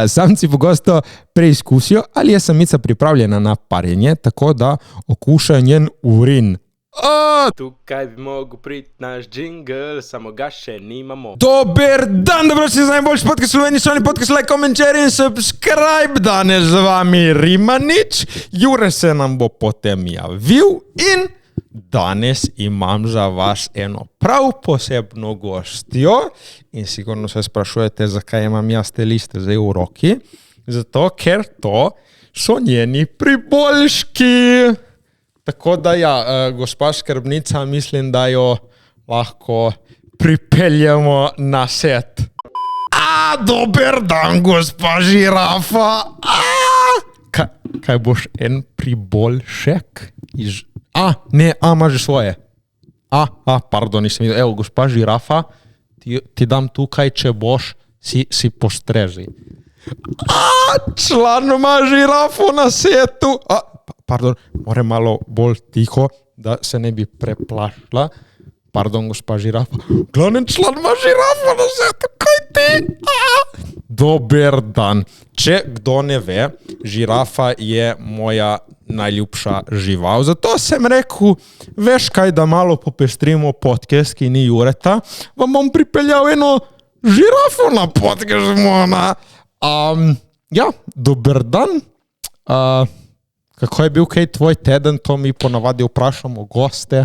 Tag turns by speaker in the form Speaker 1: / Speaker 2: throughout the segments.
Speaker 1: Samci pogosto preizkusijo, ali je samica pripravljena na parjenje, tako da okuša njen urin.
Speaker 2: Tukaj bi mogel priti naš džingl, samo ga še nimamo.
Speaker 1: Dober dan, dobrodošli za najboljši podcast v Sloveniji, šalni podcast, like, comment, share in subscribe. Danes z vami Rimanič, Jure se nam bo potem javil in danes imam za vas eno prav posebno gostjo in sigurno se sprašujete, zakaj imam jaz te liste zdaj v roki. Zato, ker to so njeni priboljški. Tako da gospa skrbnica, mislim, da jo lahko pripeljemo na set. Dober dan, gospa žirafa. Kaj boš en priboljšek? Ima že svoje. Pardon, nisem videl. Evo, gospa žirafa, ti dam tukaj, če boš, si postreži. Član ima žirafo na setu. Pardon, moram malo bolj tiho, da se ne bi preplašila. Pardon, gospa žirafa. Glavnem član ima žirafo na setu, kaj ti? Dober dan. Če kdo ne ve, žirafa je moja najljubša žival. Zato sem rekel, veš kaj, da malo popestrimo podcast, ki ni Jureta, vam bom pripeljal eno žirafo na podcast, mona. Dober dan. Kako je bil kaj tvoj teden, to mi ponavadi vprašamo goste.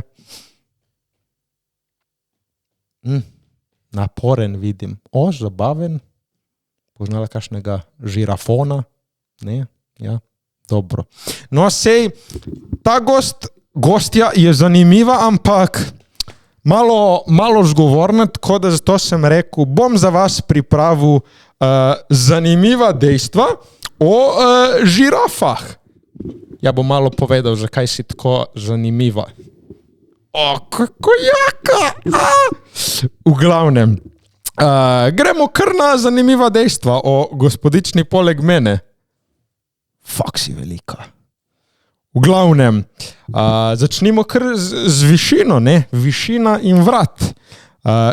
Speaker 1: Naporen vidim. Zabaven. Poznala kakšnega žirafona? Ne? Ja, dobro. No, sej, ta gostja je zanimiva, ampak malo zgovorna, tako da zato sem rekel, bom za vas pripravil zanimiva dejstva o žirafah. Ja bom malo povedal, zakaj si tako zanimiva. Kako jaka! V glavnem, gremo kar na zanimiva dejstva o gospodični poleg mene. Fak si velika. V glavnem, začnimo kar z višino, ne? Višina in vrat.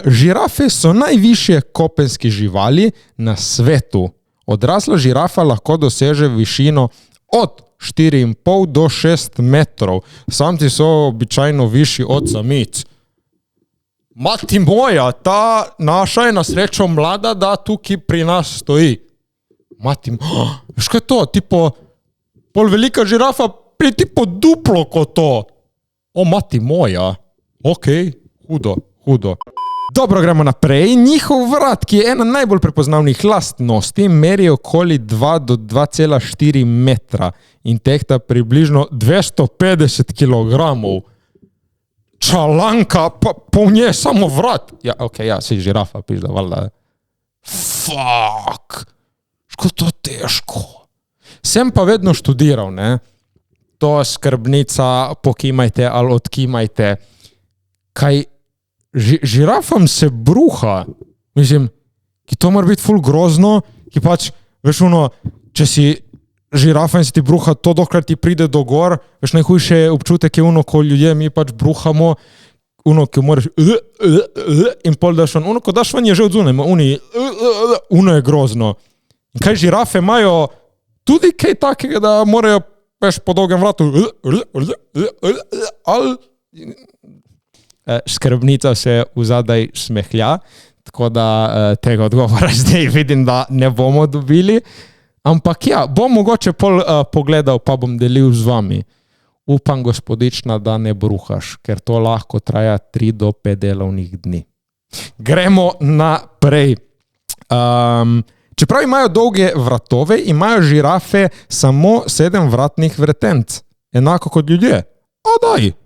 Speaker 1: Žirafe so najvišje kopenske živali na svetu. Odrasla žirafa lahko doseže višino od 4,5 do 6 metrov. Samci so običajno višji od samic. Mati moja, ta naša je na srečo mlada, da tukaj pri nas stoji. Veš kaj je to? Tipo, pol velika žirafa pri tipo duplo kot to. Mati moja. Ok, hudo. Dobro, gremo naprej. Njihov vrat, ki je ena najbolj prepoznavnih lastnosti, meri okoli 2 do 2,4 metra in tehta približno 250 kilogramov. Čalanka, po nje samo vrat. Si žirafa, pizda, valjda. Fuck. Ško to težko. Sem pa vedno študiral, ne. To skrbnica, pokimajte ali odkimajte. Kaj žirafam se bruha. Mislim, ki to mora biti ful grozno, ki pač, veš če si žirafa in se ti bruha to, dokler ti pride do gor, veš, najhujše občutek je ko ljudje mi pač bruhamo, ki moraš in pol daš van, ko daš van je že od zunaj, je grozno. In kaj žirafe imajo tudi kaj takega, da morajo, veš, po dolgem vratu skrbnica se vzadaj smehlja, tako da tega odgovora zdaj vidim, da ne bomo dobili. Ampak bom mogoče pogledal, pa bom delil z vami. Upam, gospodična, da ne bruhaš, ker to lahko traja 3 do 5 delovnih dni. Gremo naprej. Čeprav imajo dolge vratove, imajo žirafe samo 7 vratnih vretenc. Enako kot ljudje.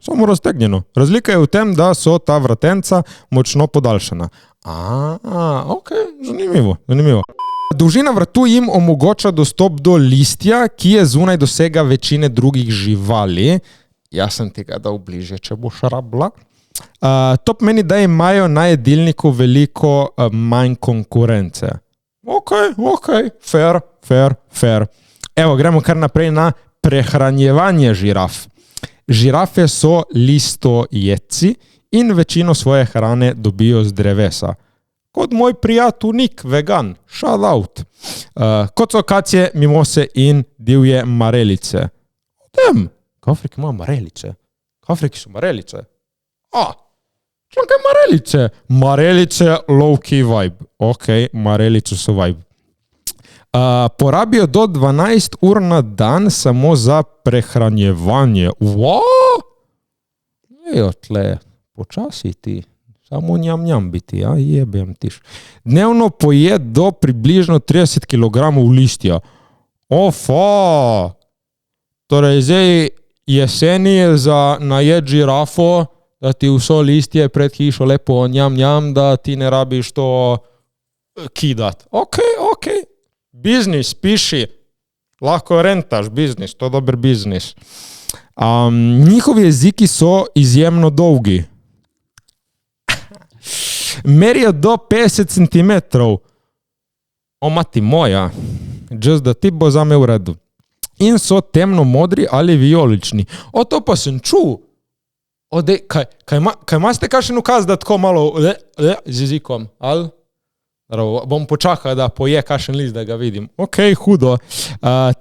Speaker 1: Samo raztegnjeno. Razlika je v tem, da so ta vratenca močno podaljšana. Ok, zanimivo. Dolžina vratu jim omogoča dostop do listja, ki je zunaj dosega večine drugih živali. Jaz sem tega dal bliže, če boš rabila. To pomeni, da imajo na jedilniku veliko manj konkurence. Ok, fair. Evo, gremo kar naprej na prehranjevanje žiraf. Žirafe so listojedci in večino svoje hrane dobijo z drevesa. kot moj prijatelj Nik, vegan, shout out. Kot so akacije, mimose in divje marelice. Kaj v Afriki ima marelice? Kaj v Afriki so marelice? Kaj marelice? Marelice, low-key vibe. Ok, marelice so vibe. Porabijo do 12 ur na dan samo za prehranjevanje. Ejo tle, počasi ti. Samo njam biti, ja, jebem tiš. Dnevno poje do približno 30 kg listja. Torej, zdaj jeseni je za najed žirafo, da ti vso listje pred hišo lepo njam, da ti ne rabiš to kidat. Ok. Biznis, piši. Lahko rentaš biznis, to je dober biznis. Njihovi jeziki so izjemno dolgi. Merijo do 50 cm. Mati moja, just da ti bo zame v redu. In so temno modri ali vijolični. To pa sem čul. Kaj imate kakšen ukaz, da tako malo z jezikom? Ali? Bom počakal, da poje kakšen list, da ga vidim. Ok, hudo.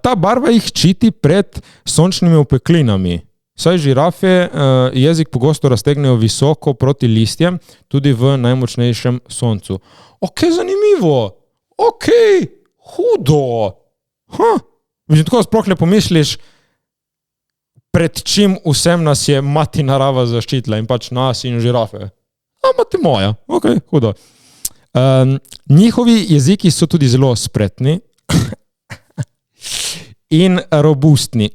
Speaker 1: Ta barva jih ščiti pred sončnimi opeklinami. Saj žirafe jezik pogosto raztegnejo visoko proti listjem, tudi v najmočnejšem soncu. Ok, zanimivo. Ok, hudo. Mislim, tako sploh ne pomisliš, pred čim vsem nas je mati narava zaščitila in pač nas in žirafe. Mati moja. Ok, hudo. Njihovi jeziki so tudi zelo spretni in robustni.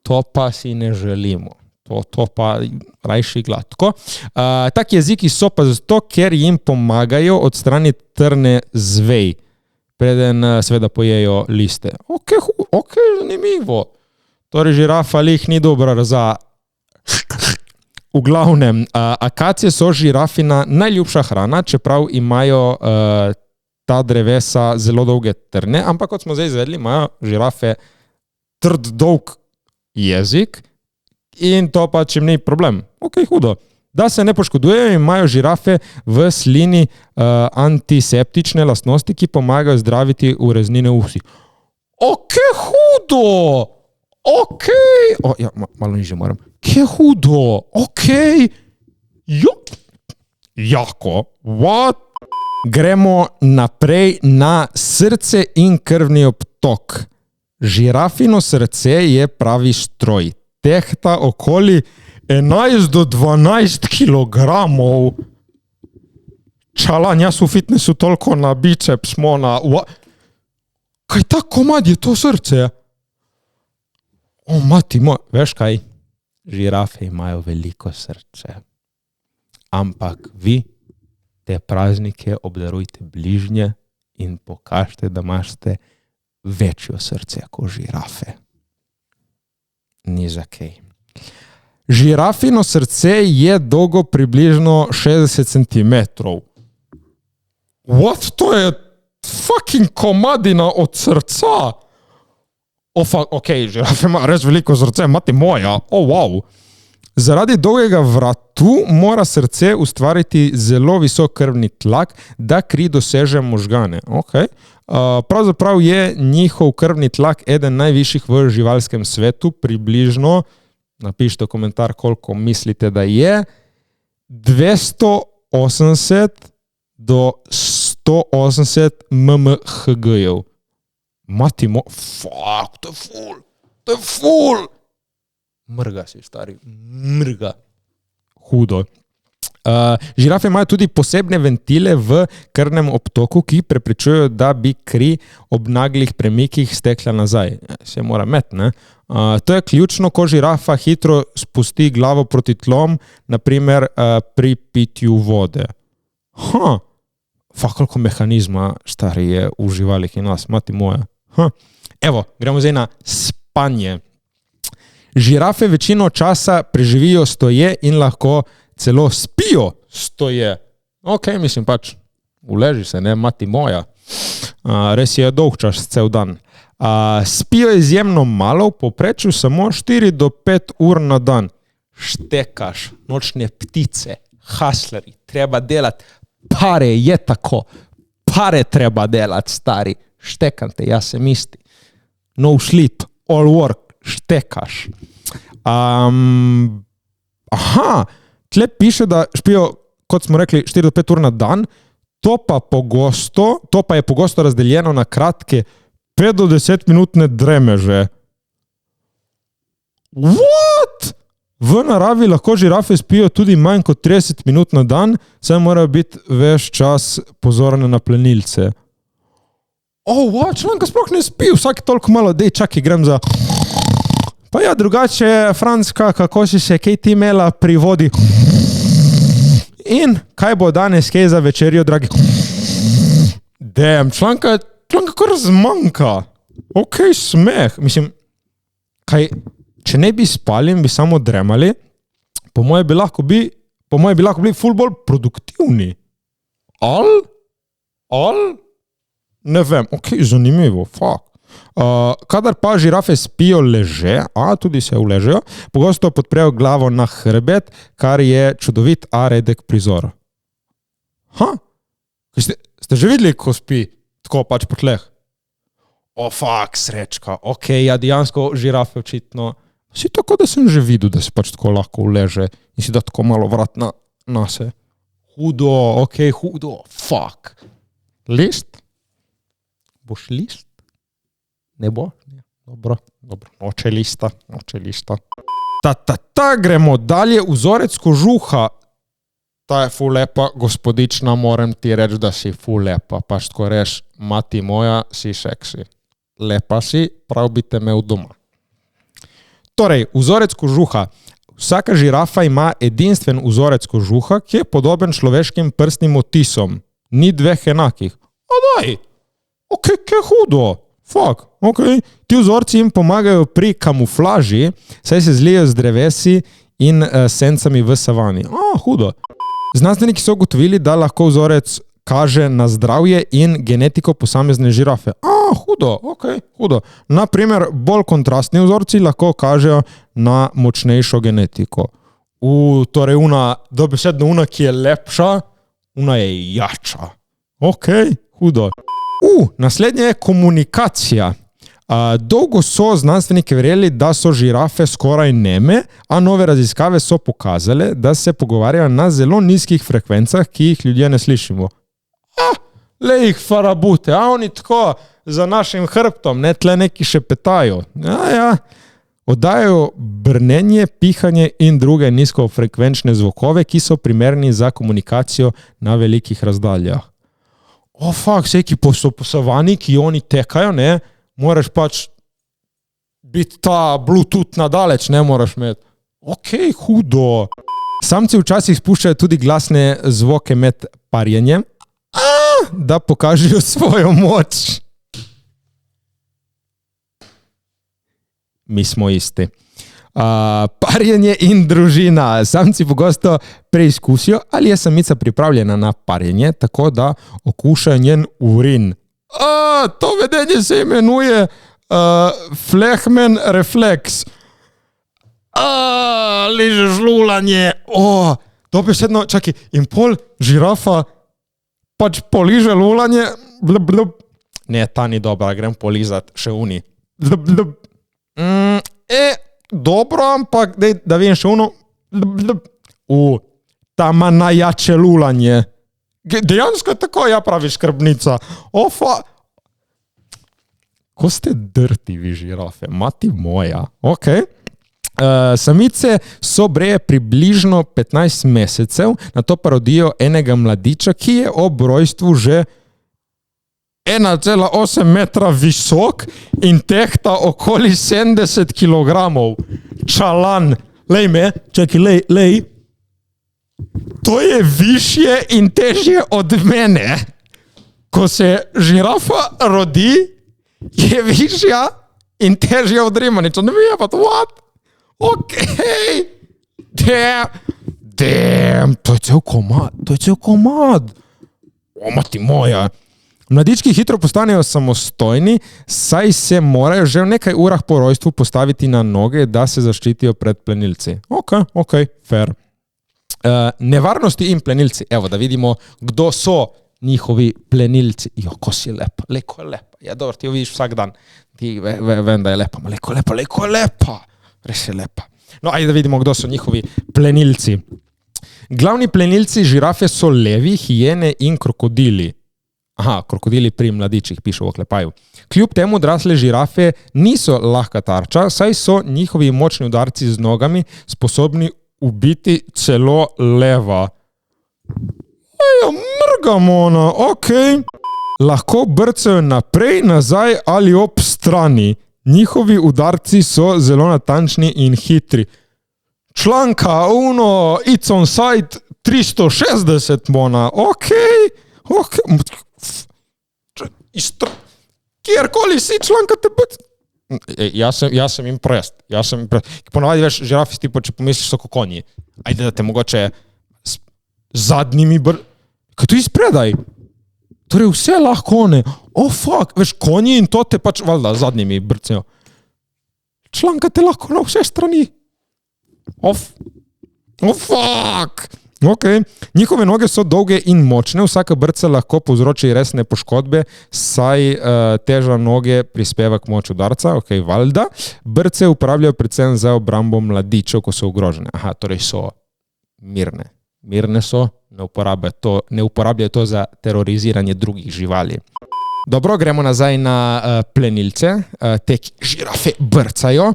Speaker 1: To pa si ne želimo. To pa rajši gladko. Taki jeziki so pa zato, ker jim pomagajo odstraniti trne z vej, preden seveda pojejo liste. Ok, zanimivo. Torej, žirafa lih ni dobra za... V glavnem, akacije so žirafina najljubša hrana, čeprav imajo ta drevesa zelo dolge trne, ampak kot smo zdaj izvedeli, imajo žirafe dolg jezik in to pač jim ni problem. Ok, hudo. Da se ne poškodujejo, imajo žirafe v slini antiseptične lastnosti, ki pomagajo zdraviti ureznine v usih. Ok, hudo! Ok! Malo nižje moram. Kje hudo? Ok! Jako? What? Gremo naprej na srce in krvni obtok. Žirafino srce je pravi stroj. Tehta okoli 11 do 12 kilogramov. Čalan, jaz v fitnessu toliko na biceps smo na... Kaj ta komad je to srce? Mati moj, veš kaj? Žirafe imajo veliko srce. Ampak vi te praznike obdarujte bližnje in pokažite, da imate večjo srce kot žirafe. Ni za kaj. Žirafino srce je dolgo približno 60 cm. What? To je fucking komadina od srca. Ok, žirafe ima res veliko srce, mati moja. Wow. Zaradi dolgega vratu mora srce ustvariti zelo visok krvni tlak, da kri doseže možgane. Ok. Pravzaprav je njihov krvni tlak eden najvišjih v živalskem svetu, približno, napišite komentar, koliko mislite, da je, 280 do 180 mmHg-jev. Mati moj, fuck, to je ful. Mrga si, stari, mrga. Hudo. Žirafe imajo tudi posebne ventile v krvnem obtoku, ki preprečujejo, da bi kri ob naglih premikih stekla nazaj. Se mora met, ne? To je ključno, ko žirafa hitro spusti glavo proti tlom, naprimer pri pitju vode. Koliko mehanizma, stari, je v živalih in nas, mati moja. Evo, gremo zdaj na spanje. Žirafe večino časa preživijo stoje in lahko celo spijo stoje. Ok, mislim pač, uleži se, ne, mati moja. Res je dolg čas, cel dan. Spijo izjemno malo, v povprečju samo 4 do 5 ur na dan. Štekaš, nočne ptice, hasleri, treba delati Pare je tako. Pare treba delati, stari. Štekam te, jaz sem isti. No sleep, all work, štekaš. Tle piše, da špijo, kot smo rekli, 4 do 5 ur na dan, to pa je pogosto razdeljeno na kratke 5 do 10 minutne dremeže. What? V naravi lahko žirafe spijo tudi manj kot 30 minut na dan, saj morajo biti ves čas pozorne na plenilce. Članka sploh ne spi, vsake toliko malo, čakaj, grem za... Pa ja, drugače, Franska, kako si se kaj ti imela pri vodi? In kaj bo danes kaj za večerjo, dragi? Članka kar zmanjka. Smeh. Mislim, kaj, če ne bi spali in bi samo dremali, po moje bi lahko bili ful bolj produktivni. Ne vem, zanimivo, fuck. Kadar pa žirafe spijo leže, tudi se uležejo, pogosto podprejo glavo na hrbet, kar je čudovit, redek prizor. Ste že videli, ko spi tako pač po tleh? Fuck, srečka. Ja, dejansko žirafe očitno. Si tako, da sem že videl, da se pač tako lahko uleže in si da tako malo vrat na se. Hudo, hudo, fuck. List? Boš list? Ne bo? Dobro. Noče lista. Gremo dalje. Vzorec kožuha. Ta je ful lepa, gospodična, moram ti reči, da si ful lepa. Pač tako reš, mati moja, si seksi. Lepa si, prav bi te imel doma. Torej, vzorec kožuha. Vsaka žirafa ima edinstven vzorec kožuha, ki je podoben človeškim prstnim odtisom. Ni dveh enakih. Daj! Kaj hudo! Fuck, Ti vzorci jim pomagajo pri kamuflaži, saj se zlijejo z drevesi in sencami v savani. Hudo. Znanstveniki so ugotovili, da lahko vzorec kaže na zdravje in genetiko posamezne žirafe. Hudo, hudo. Naprimer, bolj kontrastni vzorci lahko kažejo na močnejšo genetiko. Torej dobesedno una, ki je lepša, una je jača. Hudo. Naslednje je komunikacija. Dolgo so znanstveniki verjeli, da so žirafe skoraj neme, a nove raziskave so pokazale, da se pogovarjajo na zelo nizkih frekvencah, ki jih ljudje ne slišimo. Jih farabute, oni tako za našim hrbtom, tle neki šepetajo. Oddajajo brnenje, pihanje in druge nizkofrekvenčne zvokove, ki so primerni za komunikacijo na velikih razdaljah. Vse, ki so posavani, ki oni tekajo, ne, moraš pač biti ta Bluetooth nadaleč, ne moraš imeti. Hudo. Samci včasih spuščajo tudi glasne zvoke med parjenjem, da pokažejo svojo moč. Mi smo isti. Parjenje in družina. Samci pogosto preizkusijo, ali je samica pripravljena na parjenje, tako da okušajo njen urin. To vedenje se imenuje Flehman refleks. Ližeš lulanje. Dobesedno, čakaj, in pol žirafa pač poliže lulanje. Ne, ta ni dobra, grem polizat še uni. Dobro, ampak da vidim še uno. Ta ima najjače lulanje. Dejansko je tako, ja, pravi skrbnica. Ko ste drtivi žirafe, mati moja. Samice so breje približno 15 mesecev, nato pa rodijo enega mladiča, ki je ob rojstvu že 1,8 metra visok in tehta okoli 70 kilogramov. Čalan. Lej me, čakaj, lej. To je višje in težje od mene. Ko se žirafa rodi, je višja in težja od Rimaniča. Ne vem, but what? Damn, to je cel komad. Mati moja. Mladički hitro postanejo samostojni, saj se morajo že v nekaj urah po rojstvu postaviti na noge, da se zaščitijo pred plenilci. Ok, fair. Nevarnosti in plenilci. Evo, da vidimo, kdo so njihovi plenilci. Jo, ko si lepa, leko je lepa. Ja, dobro, ti jo vidiš vsak dan. Ti vem, da je lepa, ma leko je lepa. Res je lepa. No, ajde da vidimo, kdo so njihovi plenilci. Glavni plenilci žirafe so levi, hijene in krokodili. Aha, krokodili pri mladičih, piše v oklepaju. Kljub temu odrasle žirafe niso lahka tarča, saj so njihovi močni udarci z nogami sposobni ubiti celo leva. Ja, mrgamo ona, okej. Lahko brcajo naprej, nazaj ali ob strani. Njihovi udarci so zelo natančni in hitri. Članka, it's on site 360 mona, okej. Kjerkoli si članka te biti. Ja sam impressed. Ponovadi veš, žirafi tipo, če pomisliš so ko konji. Ajde da te mogoče zadnjimi kaj to ispredaj? Torej vse lahko one. Fuck, veš, konji in to te pač valjda zadnjimi brcajo. Članka te lahko na vse strani. Fuck. Okay. Njihove noge so dolge in močne, vsaka brca lahko povzroči resne poškodbe, saj teža noge prispeva k moči udarca, valjda. Brce uporabljajo predvsem za obrambo mladičev, ko so ogrožene. Aha, torej so mirne. Mirne so, ne uporabljajo to za teroriziranje drugih živali. Dobro, gremo nazaj na plenilce. Te žirafe brcajo.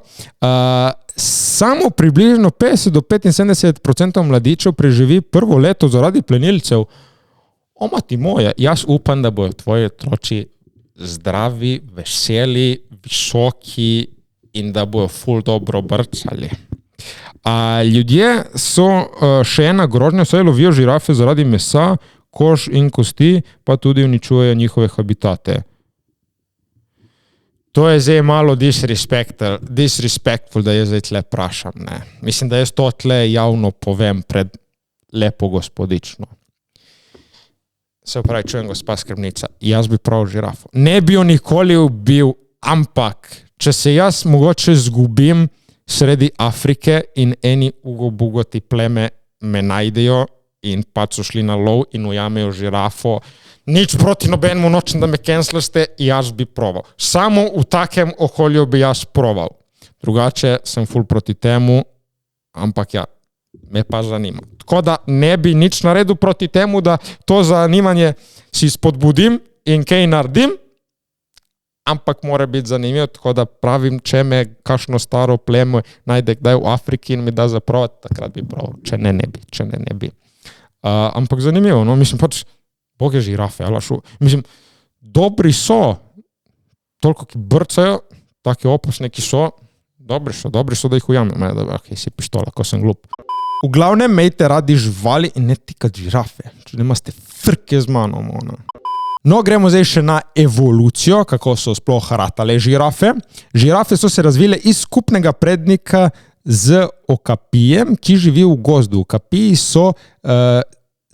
Speaker 1: Samo približno 50 do 75% mladičev preživi prvo leto zaradi plenilcev. Mati moja, jaz upam, da bojo tvoji otroci zdravi, veseli, visoki in da bojo ful dobro brcali. Ljudje so še ena grožnja, saj lovijo žirafe zaradi mesa, kož in kosti, pa tudi uničujejo njihove habitate. To je zdaj malo disrespectful, da jaz zdaj tle prašam. Ne. Mislim, da jaz to tle javno povem pred lepo gospodično. Se pravi, čujem gospa skrbnica, jaz bi prav žirafo. Ne bi jo nikoli ubil, ampak če se jaz mogoče zgubim sredi Afrike in eni ugobugoti pleme me najdejo in pač so šli na lov in ujamejo žirafo, nič proti nobenemu nočem, da me cancelaste, jaz bi proval. Samo v takem okolju bi jaz proval. Drugače sem ful proti temu, ampak ja, me pa zanima. Tako da ne bi nič naredil proti temu, da to zanimanje si spodbudim in kaj naredim, ampak mora biti zanimivo, tako da pravim, če me kakšno staro pleme najde kdaj v Afriki in mi da zaprovat, takrat bi proval. Če ne bi. Ampak zanimivo, no, mislim pač, Bog je žirafe, mislim, dobri so, toliko ki brcajo, take opasne ki so, dobri so, da jih ujamem, si pištola, ko sem glup. V glavnem, imejte radi živali in ne tikati žirafe, če nemaste frke z manom, ona. No, gremo zdaj še na evolucijo, kako so sploh ratale žirafe. Žirafe so se razvile iz skupnega prednika z okapijem, ki živi v gozdu. Okapiji so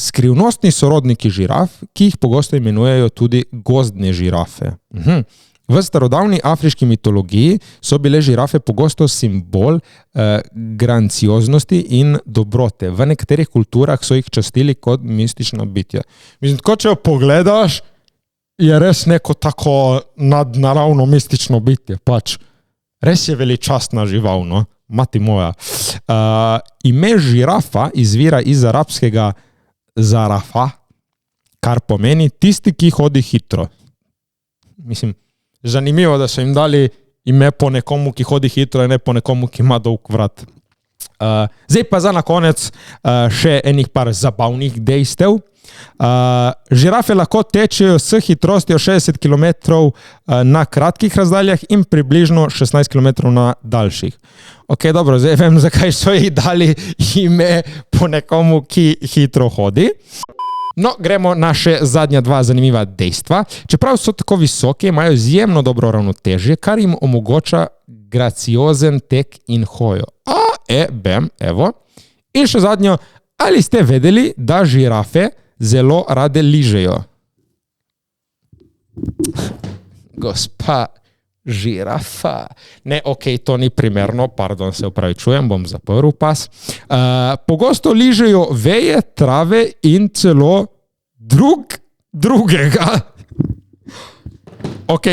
Speaker 1: skrivnostni sorodniki žiraf, ki jih pogosto imenujejo tudi gozdne žirafe. V starodavni afriški mitologiji so bile žirafe pogosto simbol grancioznosti in dobrote. V nekaterih kulturah so jih častili kot mistična bitja. Mislim, tako če jo pogledaš, je res neko tako nadnaravno mistično bitje. Pač, res je veličastna žival, no? Mati moja. Ime žirafa izvira iz arabskega zarafa, kar pomeni tisti, ki hodi hitro. Mislim, zanimivo, da so jim dali ime po nekomu, ki hodi hitro, in ne po nekomu, ki ima dolg vrat. Zdaj pa za na konec še enih par zabavnih dejstev. Žirafe lahko tečejo s hitrostjo 60 km na kratkih razdaljah in približno 16 km na daljših. Ok, dobro, zdaj vem, zakaj so jih dali ime po nekomu, ki hitro hodi. No, gremo na še zadnja dva zanimiva dejstva. Čeprav so tako visoki, imajo izjemno dobro ravnotežje, kar jim omogoča graciozen tek in hojo. Evo. In še zadnjo, ali ste vedeli, da žirafe zelo rade ližejo? Gospa žirafa. Ne, to ni primerno, pardon, se opravičujem, bom zaprl pas. Pogosto ližejo veje, trave in celo drugega.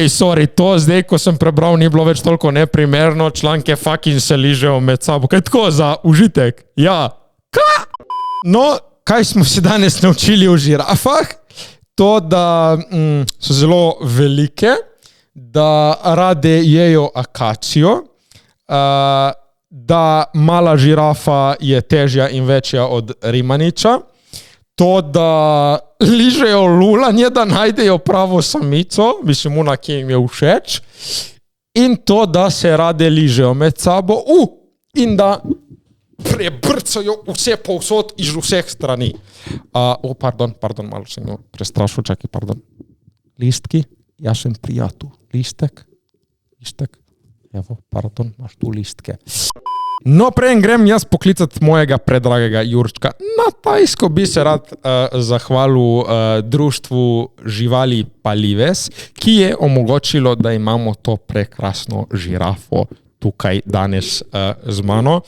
Speaker 1: Sorry, to zdaj, ko sem prebral, ni bilo več toliko neprimerno, članke fucking se ližejo med sabo. Kaj tako za užitek? Ja. No, kaj smo se danes naučili o žirafah? To, da so zelo velike, da rade jejo akacijo, da mala žirafa je težja in večja od rimaniča, to, da ližejo lulanje, da najdejo pravo samico, mislim, ona, ki jim je všeč, in to, da se rade ližejo med sabo, in da prebrcajo vse povsod iz vseh strani. Pardon, malo sem jo prestrašil, čakaj, pardon. Listki, jaz sem prijatelj. Listek. Evo, pardon, imaš tu listke. No, prej grem jaz poklicati mojega predragega Jurčka. Na Tajsko bi se rad zahvalil društvu živali Palives, ki je omogočilo, da imamo to prekrasno žirafo tukaj danes z mano.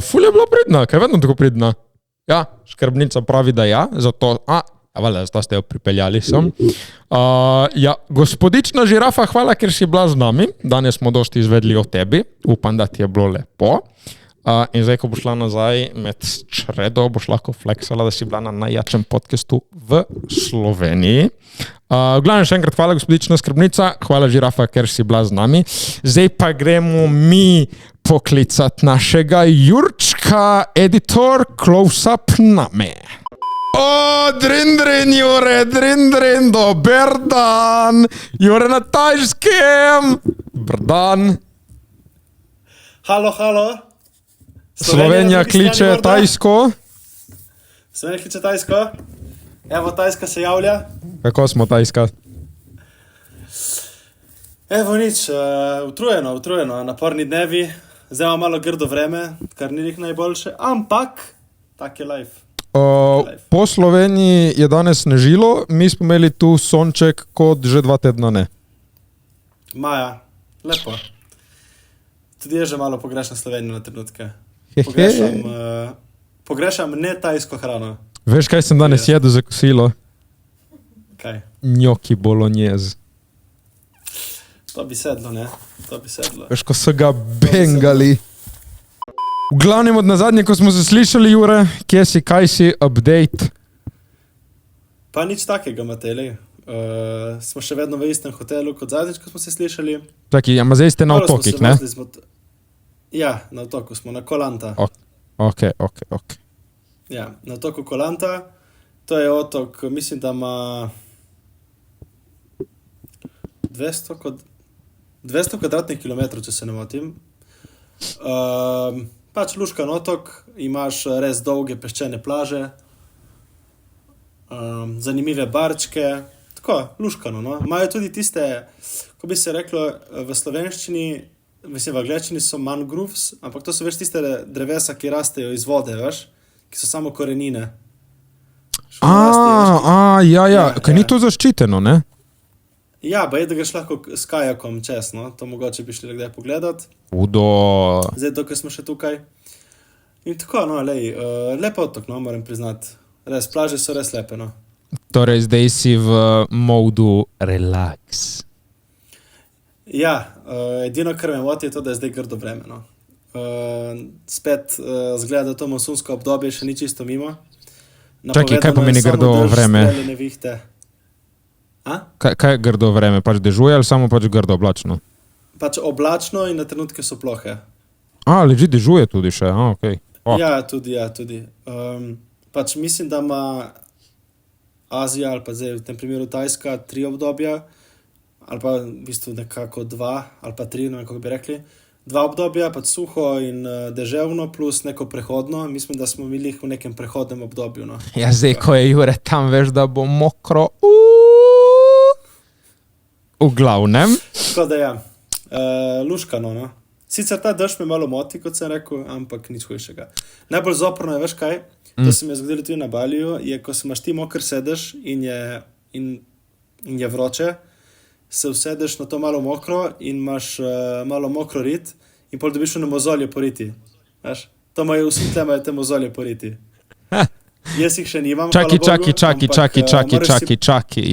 Speaker 1: Ful je bila pridna, kaj je vedno tako pridna? Ja, skrbnica pravi, da ja, zato ste jo pripeljali sem. Gospodična žirafa, hvala, ker si bila z nami. Danes smo dosti izvedli o tebi. Upam, da ti je bilo lepo. In zdaj, ko bo šla nazaj med čredo, boš lahko fleksala, da si bila na najjačem podcastu v Sloveniji. V glavnem še enkrat hvala, gospodična skrbnica. Hvala, žirafa, ker si bila z nami. Zdaj pa gremo mi poklicati našega Jurčka, editor Close-up name. Drin, Jure, drin, dober dan, Jure na Tajskem, dober dan.
Speaker 3: Halo.
Speaker 1: Slovenija kliče Tajsko.
Speaker 3: Slovenija kliče Tajsko. Evo, Tajska se javlja.
Speaker 1: Kako smo Tajska?
Speaker 3: Evo nič, utrujeno, naporni dnevi, zdaj imamo malo grdo vreme, kar ni njih najboljše, ampak tak je life.
Speaker 1: Po Sloveniji je danes snežilo, mi smo imeli tu sonček kot že 2 tedna ne.
Speaker 3: Maja, lepo. Tudi je že malo pogrešam Slovenijo na trenutke. Pogrešam ne tajsko hrano.
Speaker 1: Veš, kaj sem danes jedel za kosilo?
Speaker 3: Kaj?
Speaker 1: Gnocchi bolognese.
Speaker 3: To bi sedlo, ne?
Speaker 1: Veš, ko so ga bengali. V glavnem od nazadnje, ko smo se slišali, Jure, kje si, kaj si, update?
Speaker 3: Pa nič takega, Matej. Smo še vedno v istem hotelu kot zadnjič, ko smo se slišali.
Speaker 1: Čakaj, zdaj ste na otokih, ne?
Speaker 3: Ja, na otoku smo, na Kolanta.
Speaker 1: Ok.
Speaker 3: Ja, na otoku Kolanta. To je otok, mislim, da ima 200 kvadratnih kilometrov, če se ne motim. Pač luškan otok, imaš res dolge peščene plaže, zanimive barčke, tako, luškano, no. Imajo tudi tiste, ko bi se reklo v slovenščini, mislim, v angleščini so mangroves, ampak to so veš tiste drevesa, ki rastejo iz vode, veš, ki so samo korenine.
Speaker 1: Ja, kaj ni to zaščiteno, ne?
Speaker 3: Ja, pa je, da greš lahko s kajakom čez, no, to mogoče bi šli kdaj pogledat. Zdaj, dokaj smo še tukaj. In tako, no, lep otok, no, moram priznati. Res, plaže so res lepe, no.
Speaker 1: Torej, zdaj si v modu relax.
Speaker 3: Ja, edino, kar me moti, je to, da je zdaj grdo vreme, no. Spet zgleda, da to monsunsko obdobje še ni čisto mimo.
Speaker 1: Čakaj, kaj pomeni grdo vreme? Kaj je grdo vreme? Pač dežuje ali samo pač grdo oblačno?
Speaker 3: Pač oblačno in na trenutke so plohe.
Speaker 1: Leži dežuje tudi še, okej.
Speaker 3: Ja, tudi. Pač mislim, da ima Azija ali pa zdaj v tem primeru Tajska 3 obdobja, ali pa v bistvu nekako 2 ali pa 3, ne vem, kako bi rekli. 2 obdobja, pač suho in deževno plus neko prehodno. Mislim, da smo bili v nekem prehodnem obdobju, no.
Speaker 1: Ja, zdaj, ko je Jure tam, veš, da bo mokro. V glavnem.
Speaker 3: Tako da ja, luškano, no. Sicer ta dež me malo moti, kot sem rekel, ampak nič hujšega. Najbolj zoprno je, veš kaj, to se mi je zgodilo tudi na Baliju, je, ko se imaš ti moker sedež in je vroče, se usedeš na to malo mokro in imaš malo mokro rit in pol dobiš na mozolje poriti. Veš? To imajo vsi tle, imajo te mozolje poriti. Jaz jih še nimam.
Speaker 1: Čaki,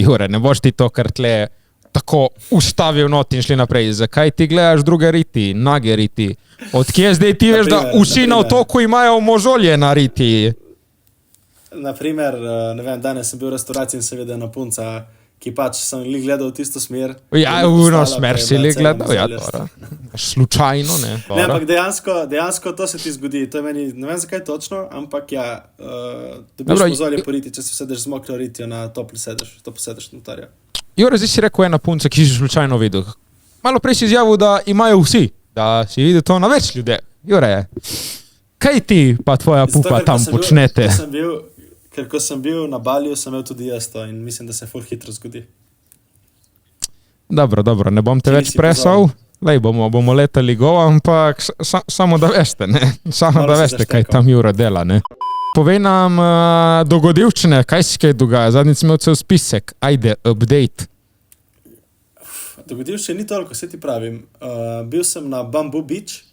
Speaker 1: Jure, ne boš ti to kar tle tako ustavil not in šli naprej. Zakaj ti gledaš druge riti, nage riti? Odkje zdaj ti veš, da vsi na otoku imajo mozolje na riti?
Speaker 3: Naprimer, ne vem, danes sem bil v restauraciji in sem videl na punca, ki pač sem li gledal v tisto smer.
Speaker 1: Ja, v smer si li gledal, ja, dobro. Slučajno, ne.
Speaker 3: Ne, ampak dejansko to se ti zgodi. To je meni, ne vem zakaj točno, ampak ja, dobiš mozolje poriti, če se sedeš z mokro ritijo na topli sedeš notarja.
Speaker 1: Jure, zdaj si rekel ena punca, ki si slučajno videl. Malo prej si izjavil, da imajo vsi, da si videl to na več ljudeh. Jure, kaj ti pa tvoja pupa tam počnete?
Speaker 3: Ker ko sem bil na Baliju, sem imel tudi jaz to in mislim, da se ful hitro zgodi.
Speaker 1: Dobro, ne bom te več presal. Lej, bomo letali go, ampak samo da veste, ne? Samo da veste, kaj tam Jure dela, ne? Povej nam dogodivščine, kaj si kaj dogaja? Zadnjič sem imel cel spisek. Ajde, update.
Speaker 3: Dogodivščine ni toliko, se ti pravim. Bil sem na Bamboo Beach.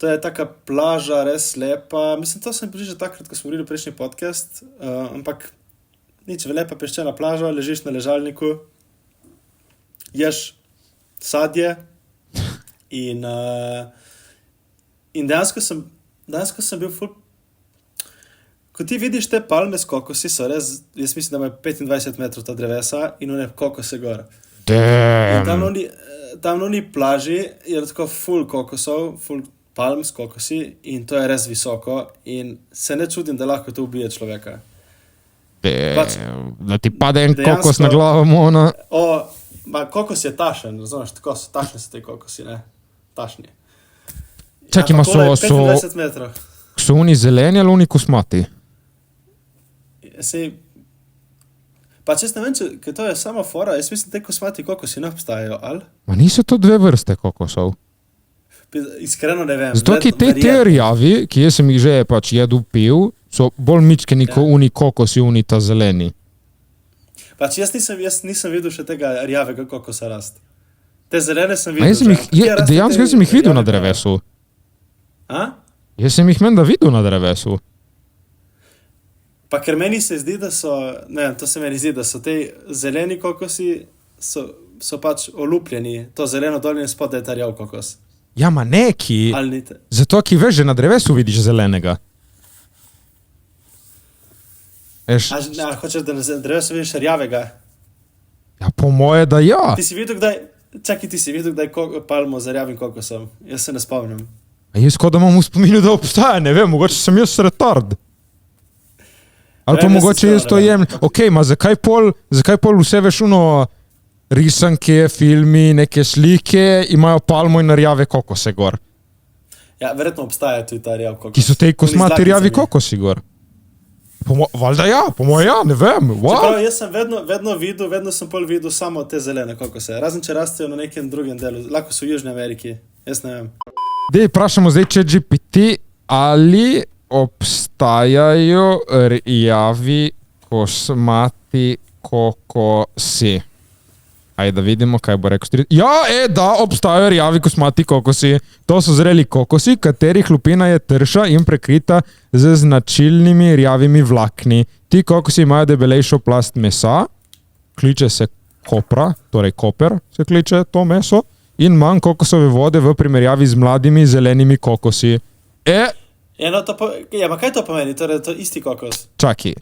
Speaker 3: To je taka plaža, res lepa. Mislim, to sem bil že takrat, ko smo govorili prejšnji podcast. Ampak nič, lepa peščena plaža, ležiš na ležalniku, ješ sadje in dejansko sem bil ful. Ko ti vidiš te palme s kokosi, so res, jaz mislim, da ima 25 metrov ta drevesa in one kokose gor. In tam na oni plaži je tako ful kokosov, ful palm s kokosi in to je res visoko in se ne čudim, da lahko to ubije človeka.
Speaker 1: Da ti pade en kokos na glavo, Mona.
Speaker 3: Kokos je tašen, razumeš, tako so tašni se te kokosi, ne? Tašni.
Speaker 1: Čakaj, ima
Speaker 3: 25 metrov.
Speaker 1: So oni zeleni ali oni kosmati?
Speaker 3: Pač jaz ne vem, ker to je sama fora, jaz mislim, te kosmati kokosi ne obstajajo, ali?
Speaker 1: Ma niso to dve vrste kokosov?
Speaker 3: Iskreno ne vem.
Speaker 1: Zato, ki te rjavi, ki jaz sem jih že pač jedu pil, so bolj mičkeni kot uni kokosi, uni ta zeleni.
Speaker 3: Pač jaz nisem videl še tega rjavega kokosa rast. Te zelene sem videl.
Speaker 1: Dejansko sem jih videl na drevesu. Jaz sem jih menda videl na drevesu.
Speaker 3: Pa ker meni se zdi, da so, to se meni zdi, da so te zeleni kokosi so pač olupljeni, to zeleno dolje in spod je ta rjav kokos.
Speaker 1: Ja, ma neki. Zato, ki veš, že na drevesu vidiš zelenega.
Speaker 3: Hočeš, da na drevesu vidiš rjavega?
Speaker 1: Ja, po moje, da ja.
Speaker 3: Ti si videl kdaj palmo z rjavim kokosom? Jaz se ne spomnim.
Speaker 1: Jaz kot da imam v spominu, da obstaja, ne vem, mogoče sem jaz retard. Ali pa mogoče jaz to jem. Ok, ma zakaj pol vse veš risanke, filmi, neke slike, imajo palmo in rjave kokose gor.
Speaker 3: Ja, verjetno obstaja tudi ta rjav kokos.
Speaker 1: Ki so te kosmati rjavi kokosi gor. Valjda ja, po moje ja, ne vem.
Speaker 3: Čeprav jaz sem vedno sem pol videl samo te zelene kokose. Razen če rastejo na nekem drugem delu, lahko so v Južni Ameriki, jaz ne vem.
Speaker 1: Dej, vprašamo zdaj ChatGPT, ali obstajajo rjavi kosmati kokosi. Ajde, da vidimo, kaj bo rekel. Ja, da, obstajajo rjavi kosmati kokosi. To so zreli kokosi, katerih lupina je trša in prekrita z značilnimi rjavimi vlakni. Ti kokosi imajo debelejšo plast mesa, kliče se kopra, torej koper se kliče to meso, in manj kokosove vode v primerjavi z mladimi zelenimi kokosi.
Speaker 3: Ma kaj to pomeni? Torej, to je isti kokos.
Speaker 1: Čaki.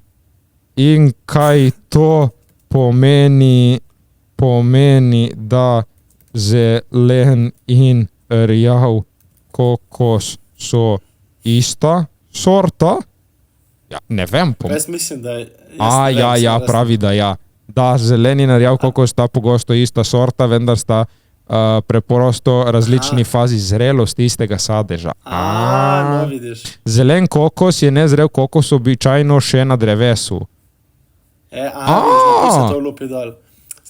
Speaker 1: In kaj to pomeni, da zelen in rjav kokos so ista sorta? Ja, ne vem.
Speaker 3: Jaz mislim, da je...
Speaker 1: pravi, da ja. Da, zelen in rjav kokos sta pogosto ista sorta, vendar sta preprosto različni fazi zrelosti istega sadeža.
Speaker 3: No vidiš.
Speaker 1: Zelen kokos je nezrel kokos običajno še na drevesu.
Speaker 3: Vidiš, se to lupi dol.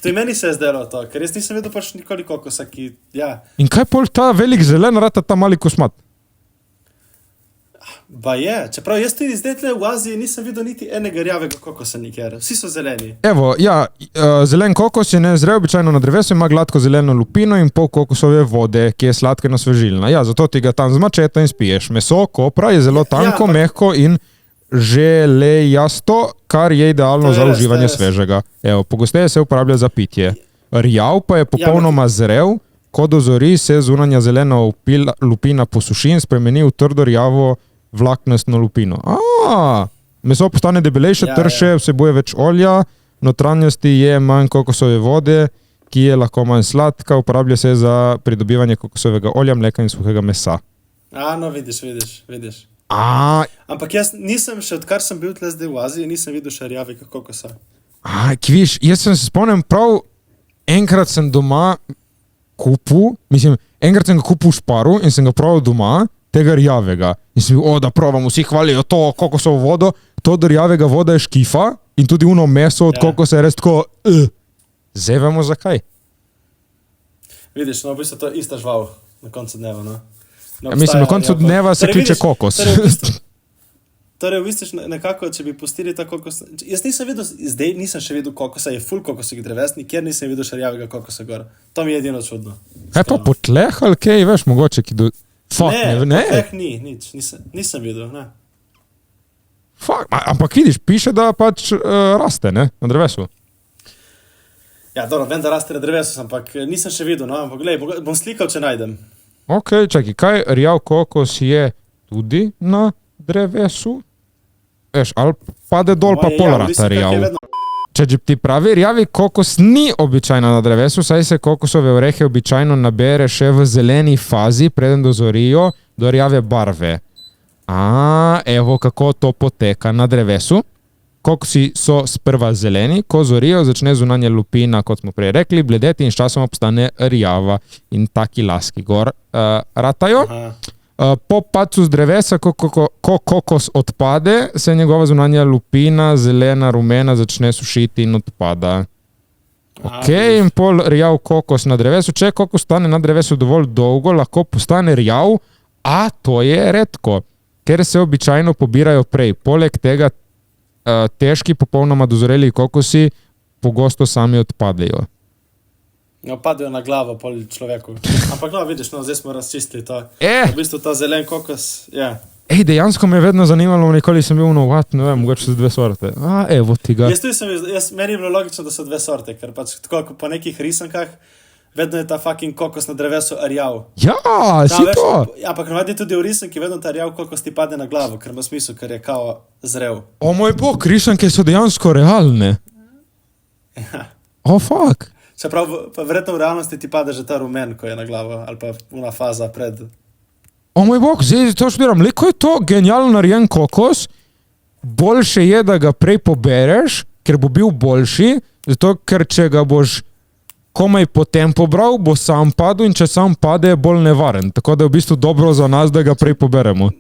Speaker 3: To meni se je zdelo to, ker jaz nisem videl pač nikoli kokosa, ki, ja.
Speaker 1: In kaj pol ta velik zelen rata ta mali kosmat?
Speaker 3: Ba je, čeprav jaz tudi zdaj tle v Aziji nisem videl niti enega rjavega kokosa nikjer. Vsi so zeleni.
Speaker 1: Evo, ja, zelen kokos je ne zre običajno na drevesu, ima gladko zeleno lupino in pol kokosove vode, ki je sladka in osvežilna. Ja, zato ti ga tam z mačeto in spiješ. Meso kopra je zelo tanko, mehko in želejasto, kar je idealno za uživanje svežega. Evo, pogosteje se uporablja za pitje. Rjav pa je popolnoma zrel, ko dozori se zunanja zelena lupina posuši in spremeni v trdo rjavo vlaknostno lupino. Meso postane debelejše, trše, vsebuje več olja, notranjosti je manj kokosove vode, ki je lahko manj sladka, uporablja se za pridobivanje kokosovega olja, mleka in suhega mesa.
Speaker 3: No vidiš. Ampak jaz nisem še, odkar sem bil tle zdaj v Aziji, nisem videl še rjavega kokosa.
Speaker 1: Kviš, jaz sem se spomnim prav, enkrat sem doma enkrat sem ga kupil v Šparu in sem ga pravil doma, tega rjavega. In sem bil, da provam, vsi hvalijo to kokosovo vodo, to do rjavega voda je škifa in tudi uno meso od kokosa je res tako, Zdaj vemo zakaj.
Speaker 3: Vidiš, v bistvu to je ista žval na koncu dneva, no.
Speaker 1: Mislim, na koncu dneva se kliče kokos.
Speaker 3: Torej, v bistvu nekako, če bi pustili ta kokos... Jaz zdaj nisem še videl kokosa, je ful kokosovih dreves, nikjer nisem videl še rjavega kokosa gor. To mi je edino čudno.
Speaker 1: Kaj pa potleh ali kaj, veš, mogoče, ki do...
Speaker 3: Ne, potleh ni, nič, nisem videl, ne.
Speaker 1: Ampak vidiš, piše, da pač raste, ne, na drevesu.
Speaker 3: Ja, dobro, vem, da raste na drevesu, ampak nisem še videl, no, ampak glej, bom slikal, če najdem.
Speaker 1: Ok, čakaj, kaj rjav kokos je tudi na drevesu? Veš, ali pade dol pa pol rata rjav. Če ti pravi, rjavi kokos ni običajno na drevesu, saj se kokosove orehe običajno nabere še v zeleni fazi, preden dozorijo do rjave barve. Evo kako to poteka na drevesu. Kokosi so sprva zeleni, ko zorijo, začne zunanja lupina, kot smo prej rekli, bledeti in sčasoma postane rjava in taki laski gor ratajo. Po padcu z drevesa, ko kokos odpade, se njegova zunanja lupina, zelena, rumena, začne sušiti in odpada. Ok, in pol rjav kokos na drevesu. Če kokos stane na drevesu dovolj dolgo, lahko postane rjav, a to je redko, ker se običajno pobirajo prej. Poleg tega težki, popolnoma dozoreli kokosi pogosto sami odpadejo.
Speaker 3: Padejo na glavo pol človeku. Ampak no, vidiš, no, zdaj smo razčistili to. V bistvu ta zelen kokos, ja.
Speaker 1: Dejansko me je vedno zanimalo, nikoli sem bil ne vem, mogoče so dve sorte. Evo ti ga.
Speaker 3: Meni je bilo logično, da so dve sorte, ker pač tako po nekih risankah vedno je ta fucking kokos na drevesu rjav.
Speaker 1: Ja, si to.
Speaker 3: Ampak navadi tudi v risanki vedno ta rjav kokos ti pade na glavo, ker ima smisel, ker je kao zrel.
Speaker 1: O moj bog, risanke so dejansko realne.
Speaker 3: Ja.
Speaker 1: Fuck.
Speaker 3: Čeprav, verjetno v realnosti ti pade že ta rumen, ko je na glavo, ali pa una faza pred.
Speaker 1: O moj bog, zdaj to špiram, ko je to genialno narejen kokos, boljše je, da ga prej pobereš, ker bo bil boljši, zato ker če ga boš komaj potem pobral, bo sam padel in če sam pade, je bolj nevaren. Tako da je v bistvu dobro za nas, da ga prej poberemo.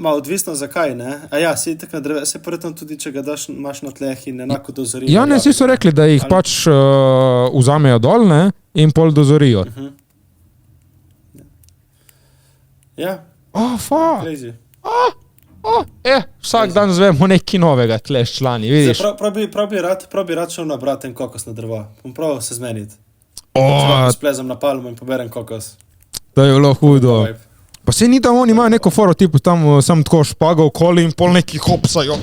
Speaker 3: Odvisno zakaj, ne? Si tak na dreve, se verjetno tudi, če ga daš, imaš na tleh in enako dozori.
Speaker 1: Ja, ne, vsi so rekli, da jih pač vzamejo dol, ne, in pol dozorijo.
Speaker 3: Ja.
Speaker 1: Fuck.
Speaker 3: Crazy.
Speaker 1: Vsak dan zvemo nekaj novega, tleš člani, vidiš?
Speaker 3: Prav bi rad šel nabrat en kokos na drvo. Bom prav se zmeniti. Splezem na palmo in poberem kokos.
Speaker 1: To je bilo hudo. Pa se ni tam, oni imajo neko foro tipu, tam sam tako špaga okoli in pol neki hopsajo.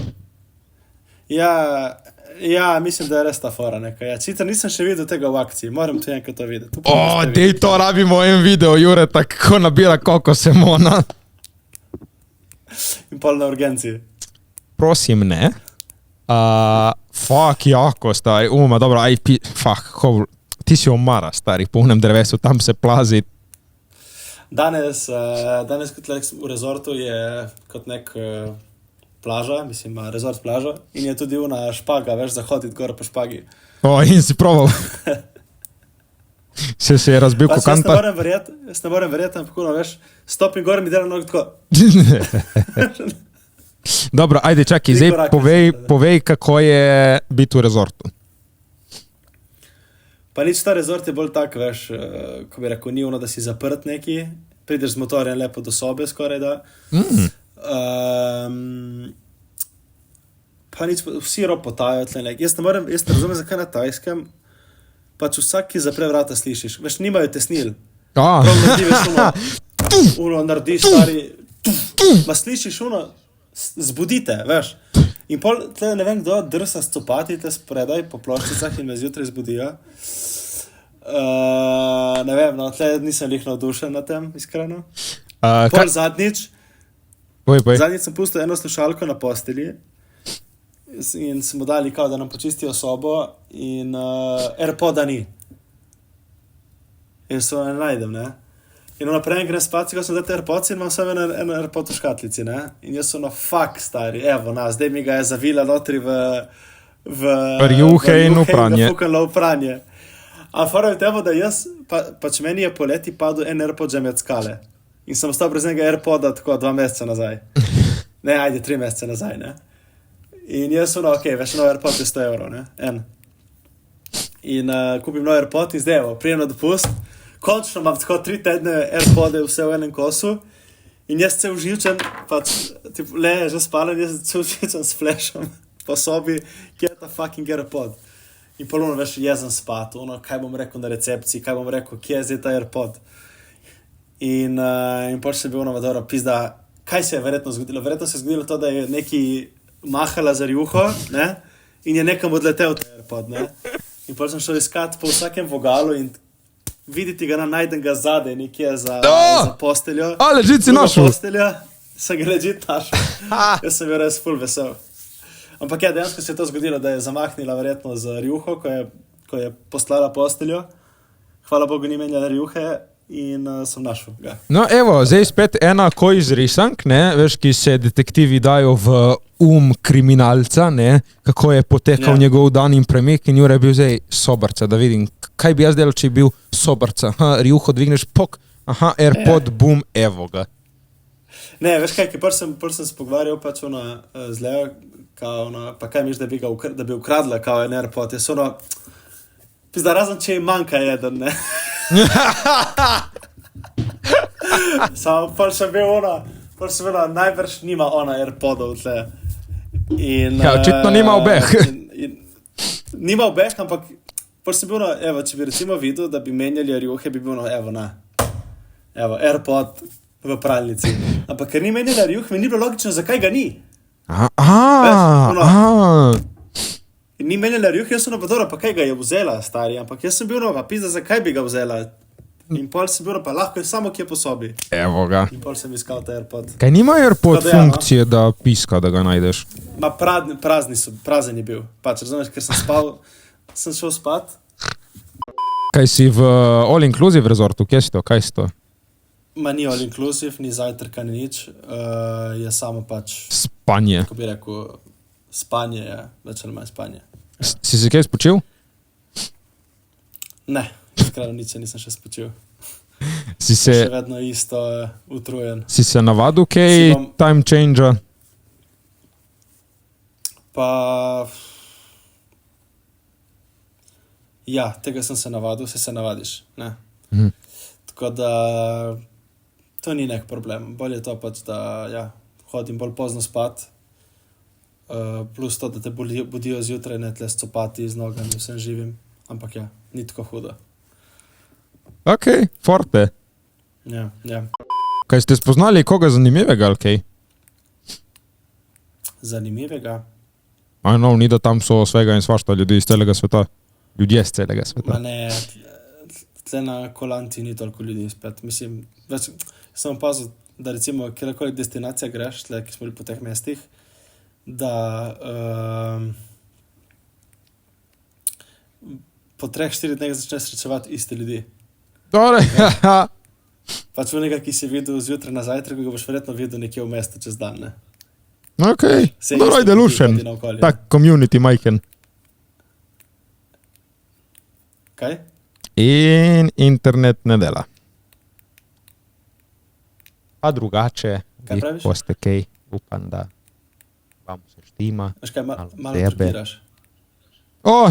Speaker 3: Ja, mislim, da je res ta fora neka. Sicer nisem še videl tega v akciji, moram tu enkrat to videti.
Speaker 1: Dej to rabimo en video, Jureta, kako nabira kokose Mona.
Speaker 3: In pol na urgenciji.
Speaker 1: Prosim, ne. Fuck, jako, stari. Dobro, ti si omara, stari, po unem drevesu, tam se plazi.
Speaker 3: Danes kot v rezortu je kot nek plaža, mislim, rezort plaža in je tudi una špaga, veš, za hoditi gor po špagi.
Speaker 1: In si probal. Se je razbil kokanta.
Speaker 3: Jaz ne morem verjeti, ampak veš, stopim gor in mi delam nogi tako.
Speaker 1: Dobro, ajde, čakaj, zdaj povej, kako je biti v rezortu.
Speaker 3: Pa nič, ta rezort je bolj tak, veš, ko bi rekel, ni ono, da si zaprt neki, prideš z motorjem lepo do sobe skoraj, da. Pa nič, vsi ropotajo tle. Jaz ne razumem, zakaj na Tajskem pač vsak, ki zapre vrata, slišiš. Veš, nimajo tesnil. Prav narediš narediš stvari, ma slišiš zbudite, veš. In pol, tle ne vem, kdo drsa s copati tle spredaj po ploščicah in me zjutraj zbudijo. Ne vem, no, tle nisem lih navdušen na tem, iskreno. Pol zadnjič sem pustil eno slušalko na postelji in smo dali kao, da nam počistijo sobo in AirPoda ni. In so ne najdem, ne. In naprej grem spat, ko sem dati AirPods in imam samo eno AirPod v škatlici, ne. In jaz sem fuck stari, evo zdaj mi ga je zavila notri v
Speaker 1: rjuhe in v pranje.
Speaker 3: In ga fukala v pranje. A fora je tebo, da jaz, pač meni je poleti padel en AirPod že med skale. In sem ostal brez enega AirPoda tako 2 meseca nazaj. Ne, ajde, 3 mesece nazaj, ne. In jaz sem, veš, nov AirPod je 100 evrov, ne, en. In kupim nov AirPod in zdaj, prijem na dopust, končno imam tako 3 tedne AirPode vse v enem kosu in jaz cel živčen, pač, že spalen, jaz cel živčen s flashom po sobi, kje je ta fucking AirPod. In ponovno, veš, jezen spat, kaj bom rekel na recepciji, kaj bom rekel, kje je zdaj ta AirPod. In potem se je bil dobro, pizda, kaj se je verjetno zgodilo? Verjetno se je zgodilo to, da je neki mahala za rjuho, ne, in je nekam odletel ta AirPod, ne. In potem sem šel iskat po vsakem vogalu in videti ga najdem ga zadaj, nekje za posteljo.
Speaker 1: Ležit si našel.
Speaker 3: Posteljo, sem ga ležit našel. Jaz sem bil res ful vesel. Ampak ja, dejansko se je to zgodilo, da je zamahnila verjetno za rjuho, ko je poslala posteljo. Hvala Bogu ni menjala rjuhe in sem našel ga.
Speaker 1: No evo, zdaj spet ena izrisank, ne, veš, ki se detektivi dajo v kriminalca, ne, kako je potekal njegov dan in premik in Jure je bil zdaj sobrca, da vidim, kaj bi jaz delal, če je bil sobrca. Rjuho dvigneš, pok, AirPod, bum, evo ga.
Speaker 3: Ne, veš kaj, prv sem se pogovarjal pač z Leo, pa kaj miš, da bi ukradla kao en AirPod, je pizda, razen če ji manjka jeden, ne. Samo prv sem bil najbrž nima ona AirPodov tle.
Speaker 1: Očitno nima obeh.
Speaker 3: Nima obeh, ampak prv sem bil, če bi recimo videl, da bi menjali rjuhe, bi bil, AirPod v pralnici. Ampak ker ni menjala rjuh, mi ni bilo logično, zakaj ga ni. In ni menjala rjuh, jaz sem pa kaj ga je vzela, stari, ampak jaz sem bil, pizda, zakaj bi ga vzela. In pol sem bil, pa lahko je samo kje po sobi.
Speaker 1: Evo ga.
Speaker 3: In pol sem iskal ta AirPod.
Speaker 1: Kaj nima AirPod funkcije, da piska, da ga najdeš?
Speaker 3: Ma prazen je bil. Pač, razumeš, ker sem šel spat.
Speaker 1: Kaj si v all inclusive resortu, kje si to, kaj si to?
Speaker 3: Ma ni all inclusive, ni zajtrka, ni nič, je samo pač...
Speaker 1: Spanje.
Speaker 3: Kako bi rekel, spanje je, več ali manj spanje.
Speaker 1: Si se kaj spočil?
Speaker 3: Ne, iskreno nič nisem še spočil. Še vedno isto utrujen.
Speaker 1: Si se navadil kaj time change-a?
Speaker 3: Pa... Ja, tega sem se navadil, se navadiš, ne. Tako da... To ni nek problem. Bolj je to pač, da hodim bolj pozno spat, plus to, da te budijo zjutraj, ne tle s copati, z nogami, vsem živim. Ampak ni tako hudo.
Speaker 1: Ok, forte.
Speaker 3: Ja.
Speaker 1: Kaj ste spoznali koga zanimivega, ali kaj?
Speaker 3: Zanimivega?
Speaker 1: Ni da tam so svega in svašta ljudi iz celega sveta. Ljudje z celega sveta.
Speaker 3: Ma ne, tle na Kolanti ni toliko ljudi spet. Mislim, sem opazil, da recimo, kjerkoli destinacija greš, tle, ki smo bili po teh mestih, da po 3-4 dneh začneš srečevati iste ljudi.
Speaker 1: Dobre,
Speaker 3: Pač nekaj, ki si videl zjutraj na zajtrku, ga boš verjetno videl nekje v mestu čez dan, ne?
Speaker 1: Ok, dobro je delušen. Tak, community majken.
Speaker 3: Kaj?
Speaker 1: In internet ne dela. Pa drugače, ko ste kaj, upam, da vam se štima.
Speaker 3: Veš kaj, malo trpiraš.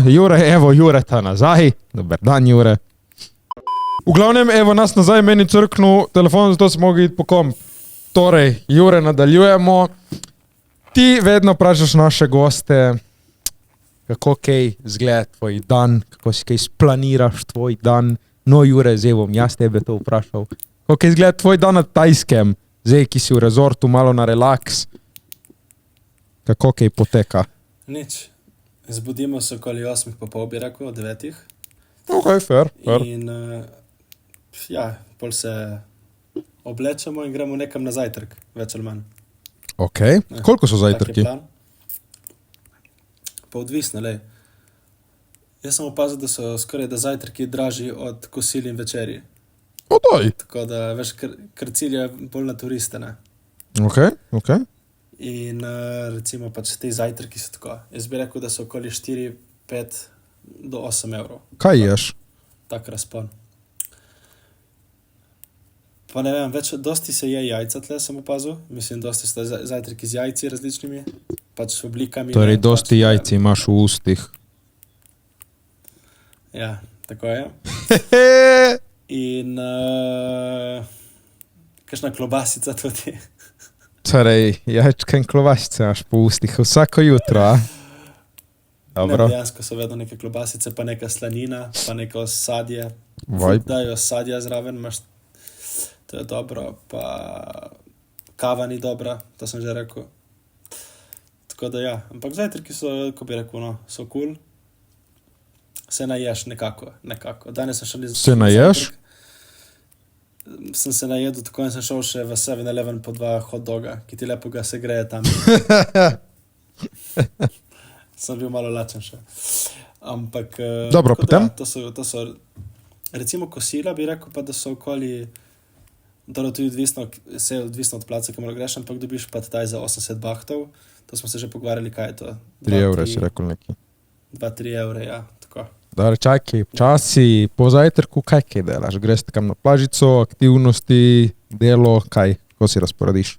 Speaker 1: Jure, evo, Jure ta nazaj. Dober dan, Jure. V glavnem, evo nas nazaj, meni crknul telefon, zato smo mogli iti po komp. Torej, Jure, nadaljujemo. Ti vedno vprašaš naše goste, kako kaj izgleda tvoj dan, kako si kaj splaniraš tvoj dan. No, Jure, zdaj bom jaz tebe to vprašal. Kako kaj izgleda tvoj dan na Tajskem, zdaj, ki si v rezortu malo na relaks. Kako kaj poteka?
Speaker 3: Nič. Zbudimo se okoli 8, pa pol bi rekel, 9.
Speaker 1: Ok, fair.
Speaker 3: In pol se oblečemo in gremo nekam na zajtrk, več ali manj.
Speaker 1: Ok, koliko so zajtrki?
Speaker 3: Pa odvisno, lej. Jaz sem opazil, da so skoraj da zajtrki dražji od kosil in večerji.
Speaker 1: Odoj.
Speaker 3: Tako da, veš, ker cilj je bolj na turiste, ne.
Speaker 1: Ok.
Speaker 3: In recimo pač te zajtrki so tako. Jaz bi rekel, da so okoli 4, 5 do 8 evrov.
Speaker 1: Kaj ješ?
Speaker 3: Tak razpon. Pa ne vem, dosti se je jajca tle, sem opazil. Mislim, dosti sta zajtrki z jajci različnimi, pač oblikami.
Speaker 1: Torej, dosti jajci imaš v ustih.
Speaker 3: Ja, tako je. In kakšna klobasica tudi.
Speaker 1: Torej, jajčka in klobasice imaš po ustih vsako jutro, a? Dobro.
Speaker 3: Ne, dejansko so vedno neke klobasice, pa neka slanina, pa neko sadje.
Speaker 1: Vibe.
Speaker 3: Dajo sadja zraven, imaš, to je dobro, pa kava ni dobra, to sem že rekel. Tako da ja, ampak zajtrki so, ko bi rekel, no, so cool. Se naješ nekako. Danes sem šel
Speaker 1: Se naješ?
Speaker 3: Sem se najedel tako in sem šel še v 7-Eleven po 2 hot doga, ki ti lepo ga se greje tam. Sem bil malo lačen še. Ampak
Speaker 1: dobro, potem?
Speaker 3: Da, to so recimo kosila, bi rekel pa, da so okoli, torej tudi odvisno od placa, kamor greš, ampak dobiš pa taj za 80 bahtov. To smo se že pogovarjali, kaj je to.
Speaker 1: 3 evre si rekel neki.
Speaker 3: 2-3 evre, ja, tako.
Speaker 1: Da, čakaj, časi po zajtrku, kaj delaš? Greš tam na plažico, aktivnosti, delo, kaj? Ko si razporediš?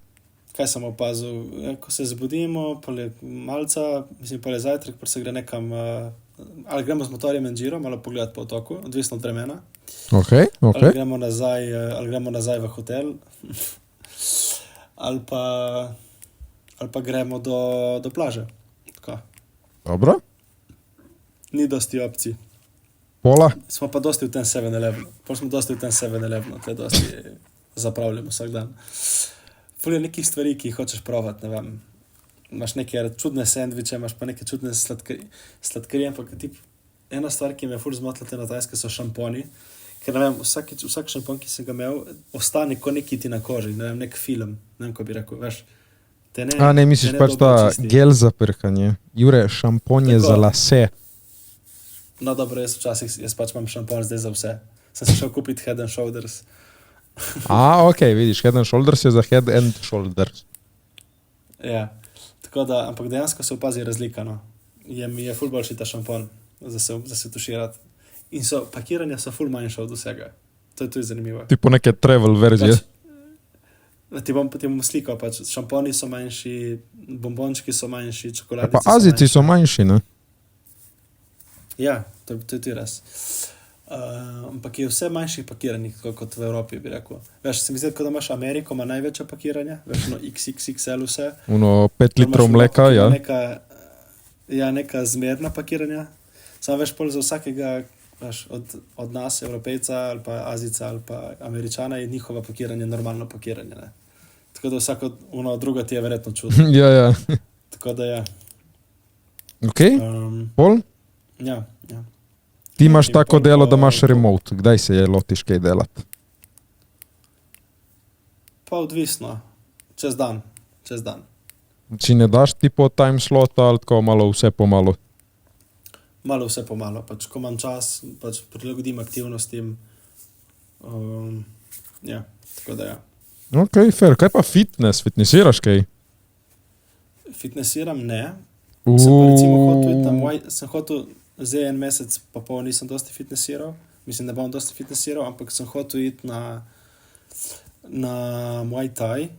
Speaker 3: Kaj sem opazil? Ko se zbudimo, pole malca, mislim, pole zajtrk, pa se gre nekam, ali gremo z motorjem in džiro, malo pogledati po otoku, odvisno od vremena.
Speaker 1: Ok.
Speaker 3: Ali gremo nazaj v hotel, ali pa gremo do plaže. Tako.
Speaker 1: Dobro.
Speaker 3: Ni dosti opcij.
Speaker 1: Pola?
Speaker 3: Smo pa dosti v tem 7-Elevenu. Te dosti zapravljamo vsak dan. Ful je nekih stvari, ki jih hočeš provati, ne vem. Imaš neke čudne sendviče, imaš pa neke čudne sladkarije, ampak ena stvar, ki me je ful zmotila na Tajske, so šamponi. Ker ne vem, vsak šampon, ki sem ga imel, ostane ko neki ti na koži, ne vem, nek film, ne vem, ko bi rekel, veš.
Speaker 1: Ne, misliš pač ta gel za prhanje. Jure, šampon je za lase.
Speaker 3: No dobro, jaz pač imam šampon zdaj za vse. Sem se šel kupiti Head and Shoulders.
Speaker 1: Ok, vidiš, Head and Shoulders je za Head and Shoulders.
Speaker 3: Ja, tako da, ampak dejansko se opazi razlika, no. Mi je ful boljši ta šampon, za se tuširati. In pakiranja so ful manjša od vsega. To je tudi zanimivo.
Speaker 1: Tipo neke travel verzije.
Speaker 3: Ti bom slikal, pač šamponi so manjši, bombončki so manjši, čokoladici
Speaker 1: pa azici so manjši, ne?
Speaker 3: Ja, to je tudi res. Ampak je vse manjših pakiranih, kot v Evropi, bi rekel. Veš, se mi zdi, da imaš Ameriko, ima največje pakiranje, veš, no XXXL vse.
Speaker 1: 5 litrov mleka, ja.
Speaker 3: Neka zmerna pakiranja. Samo veš, pol za vsakega, veš, od nas, Evropejca ali pa Azica ali pa Američana, je njihova pakiranje normalno pakiranje, ne. Tako da vsako drugo ti je verjetno čudno.
Speaker 1: Ja.
Speaker 3: Tako da ja.
Speaker 1: Ok, pol?
Speaker 3: Ja.
Speaker 1: Ti imaš tako delo, da imaš remote. Kdaj se je lotiš kaj delati?
Speaker 3: Pa odvisno. Čez dan.
Speaker 1: Či ne daš tipo time slota ali tako malo vse pomalo?
Speaker 3: Malo vse pomalo. Pač ko imam čas, pač prilagodim aktivnostim. Ja, tako da ja.
Speaker 1: Ok, fair. Kaj pa fitness? Fitnessiraš kaj?
Speaker 3: Fitnessiram ne. Sem pa recimo hotel zdaj en mesec pa pol nisem dosti fitnessiral. Mislim, da bom dosti fitnessiral, ampak sem hotel iti na Muay Thai.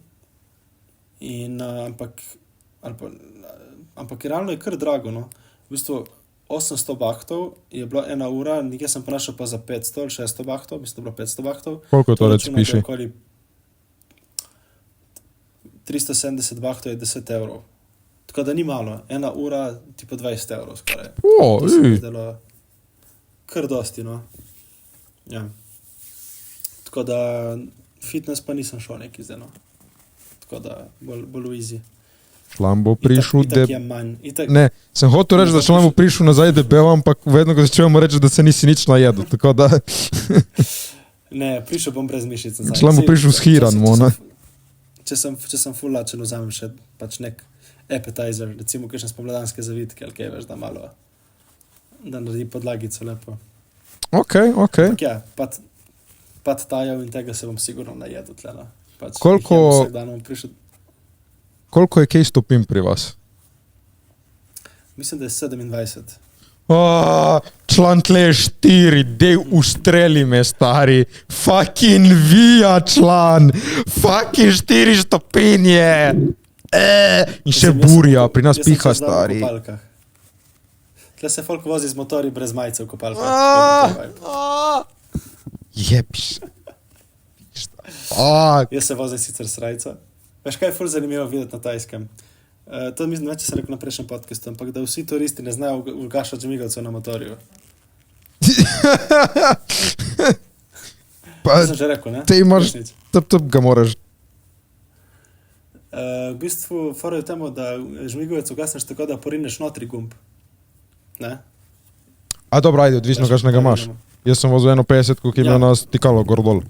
Speaker 3: Ampak realno je kar drago, no. V bistvu 800 bahtov je bilo 1 ura, nekaj sem pa našel pa za 500 ali 600 bahtov, mislim, da je bilo 500 bahtov.
Speaker 1: Koliko to reč piše?
Speaker 3: 370 bahtov je 10 evrov. Tako da ni malo, 1 ura, tipo 20 evrov skoraj.
Speaker 1: O,
Speaker 3: To se mi zdelo kar dosti, no. Ja. Tako da fitness pa nisem šel neki zdaj, no. Tako da bolj easy.
Speaker 1: Član bo prišel,
Speaker 3: Itak je manj.
Speaker 1: Ne, sem hotel reči, da član bo prišel nazaj debel, ampak vedno, ko začnemo reči, da se nisi nič najedel, tako da...
Speaker 3: Ne, prišel bom brez mišic nazaj.
Speaker 1: Član bo prišel shiran, ne?
Speaker 3: Če sem full lačen, vzamem še pač nek appetizer, recimo kakšne spomladanske zavitke, ali kaj veš, da malo, da naredi podlagico lepo.
Speaker 1: Ok.
Speaker 3: Ampak ja, pad tajev in tega se bom sigurno najedel tleno. Pač
Speaker 1: Koliko-
Speaker 3: vsak dan bom prišel,
Speaker 1: Koliko je kaj stopin pri vas?
Speaker 3: mislim, da je 27.
Speaker 1: Član tle je 4, dej ustreli me, stari. Fucking vija, član. Fucking 4 stopinje. In še burja, pri nas
Speaker 3: Jaz sem
Speaker 1: piha,
Speaker 3: čez dan v
Speaker 1: stari.
Speaker 3: kopalkah. Tle se folk vozi z motorji brez majice v kopalkah.
Speaker 1: Jebiš.
Speaker 3: Jaz se vozim sicer s rajco. Veš, kaj je ful zanimivo videti na Tajskem? To mislim, več sem rekel na prejšnjem podcastu, ampak da vsi turisti ne znajo ugašati žmigalcev na motorju.
Speaker 1: Pa,
Speaker 3: To sem že rekel, ne?
Speaker 1: te imaš-
Speaker 3: Resnici.
Speaker 1: Tup ga moraš.
Speaker 3: V bistvu, fora je v tem, da žmigalec ugasneš tako, da porineš notri gumb. Ne?
Speaker 1: A dobro, ajde, odvisno
Speaker 3: Veš,
Speaker 1: kakšnega imaš. Jaz sem vozil 1,50, ki je imel
Speaker 3: Ja.
Speaker 1: nas tikalo gor dol.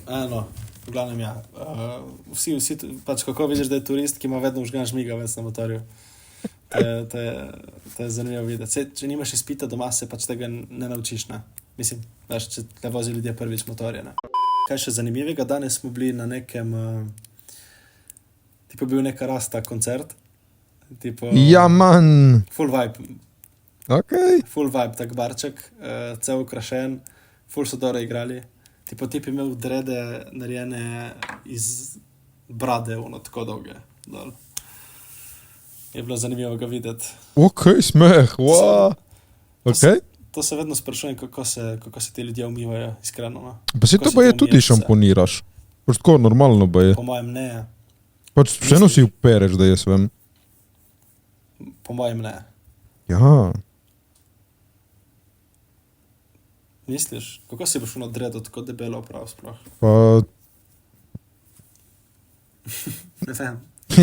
Speaker 3: No, v glavnem ja. Vsi, pač kako vidiš, da je turist, ki ima vedno vžgan žmigavec na motorju. To je zanimivo videti. Sej, če nimaš izpita doma, se pač tega ne naučiš, ne? Mislim, veš, če te vozi ljudje prvič motorje, ne? Kaj še zanimivega, danes smo bili na nekem, tipo bil neka Rasta koncert, tipo
Speaker 1: Ja, man.
Speaker 3: full vibe, tak barček, cel ukrašen, full so dobro igrali. Tipo tip je imel drede narejene iz brade, ono tako dolge. Dol. Je bilo zanimivo ga videti.
Speaker 1: Ok, smeh, wow. Ok.
Speaker 3: To se vedno sprašujem, kako se ti ljudje umivajo, iskreno. No.
Speaker 1: Pa se
Speaker 3: Kako
Speaker 1: to
Speaker 3: si
Speaker 1: pa je
Speaker 3: ti
Speaker 1: tudi
Speaker 3: umiješ se?
Speaker 1: šamponiraš. Pač tako normalno pa je.
Speaker 3: Po mojem ne,
Speaker 1: Pač vseeno si upereš, da jaz vem.
Speaker 3: po mojem ne.
Speaker 1: Ja.
Speaker 3: Misliš, kako si boš ono dredo tako debelo opravil sploh?
Speaker 1: Pa
Speaker 3: Ne vem.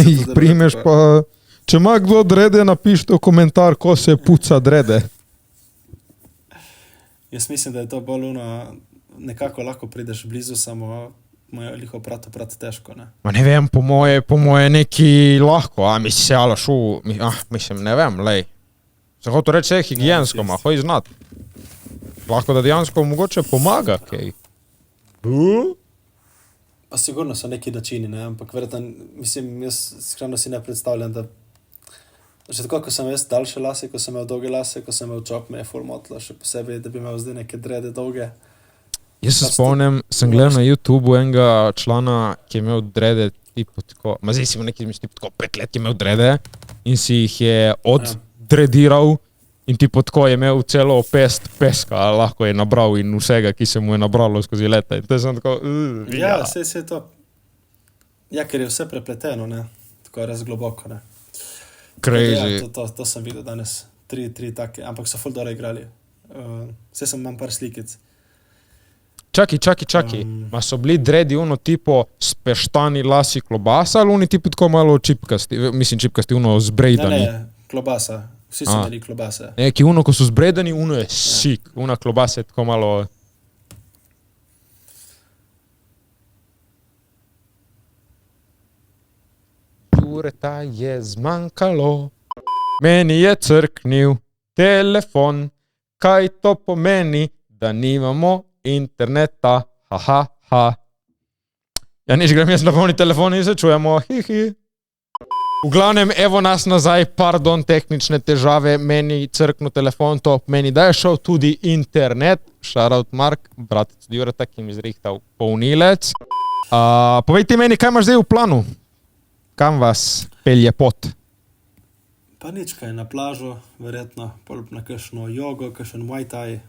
Speaker 1: jih primeš pa... Če ima kdo drede, napišite v komentar, ko se puca drede.
Speaker 3: Jaz mislim, da je to bolj ono, nekako lahko prideš blizu, samo mojo liho prat težko, ne?
Speaker 1: Ma ne vem, po moje neki lahko, mislim se alašu, mislim, ne vem, lej. Se hotel reči, je higijensko, ma hoj znat. Lahko da dejansko mogoče pomaga, kaj.
Speaker 3: Pa sigurno so neki načini, ne? Ampak verjetno, mislim, jaz skrajno si ne predstavljam, da že tako, ko sem jaz daljše lase, ko sem imel dolge lase, ko sem imel čop, me je ful motilo, še posebej, da bi imel zdaj neke drede dolge.
Speaker 1: Jaz se
Speaker 3: Pač
Speaker 1: spomnim, sem gledal na YouTubeu enega člana, ki je imel drede tipo tako, ma zdaj si imel neki tipo tako 5 let, ki je imel drede in si jih je oddrediral in tipo tako je imel celo pest peska, lahko je nabral in vsega, ki se mu je nabralo skozi leta. In to sem tako,
Speaker 3: Ja, se je to. Ja, ker je vse prepleteno, ne? Tako res globoko, ne?
Speaker 1: crazy.
Speaker 3: Ja, to sem videl danes. 3 take, ampak so ful dobro igrali. Vse sem imam par slikic.
Speaker 1: Čaki. Ma so bili dredi ono tipo speštani lasi klobasa ali oni tipo tako malo čipkasti, mislim čipkasti, ono zbrejdani.
Speaker 3: Ne, klobasa. Vsi so imeli klobase.
Speaker 1: Neki ono, ko so zbredani, ono je sik, ona klobasa je tako malo... Jureta je zmanjkalo, meni je crknil telefon, kaj to pomeni, da nimamo interneta, ha. Ja, nič grem jaz na polni telefon in se čujemo, hihi. V glavnem, evo nas nazaj, pardon, tehnične težave, meni crknil telefon, to meni, da je šel tudi internet, shoutout Mark, bratec Jureta, ki mi zrihtal polnilec. Povejte meni, kaj imaš zdaj v planu? Kam vas pelje pot?
Speaker 3: Pa nič kaj, na plažo, verjetno, pol na kakšno jogo, kakšen muay thai.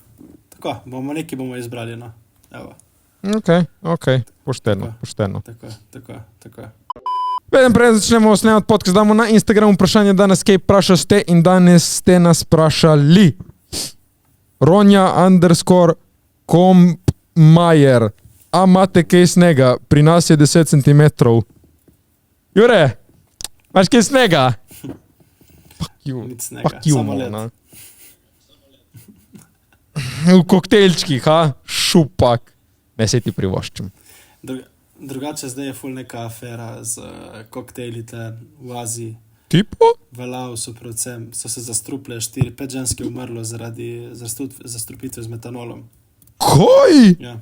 Speaker 3: Tako, neki bomo izbrali, no. Evo,
Speaker 1: Ok, pošteno.
Speaker 3: tako.
Speaker 1: Preden začnemo snemati podcast, damo na Instagram vprašanje, danes kaj vprašaste in danes ste nas vprašali. Ronja_Kompmajer. A imate kaj snega? Pri nas je 10 cm. Jure, imaš kaj snega? Fuck you.
Speaker 3: Nič snega,
Speaker 1: Fuck you,
Speaker 3: samo led.
Speaker 1: Mona. V koktejlčkih, ha? Šupak. Ne se ti privoščim.
Speaker 3: Drugače zdaj je ful neka afera z koktejli v Aziji.
Speaker 1: Tipo?
Speaker 3: V Laosu predvsem so se zastruple 4-5 ženske umrlo zaradi zastrupitve z metanolom.
Speaker 1: Kaj?
Speaker 3: Ja.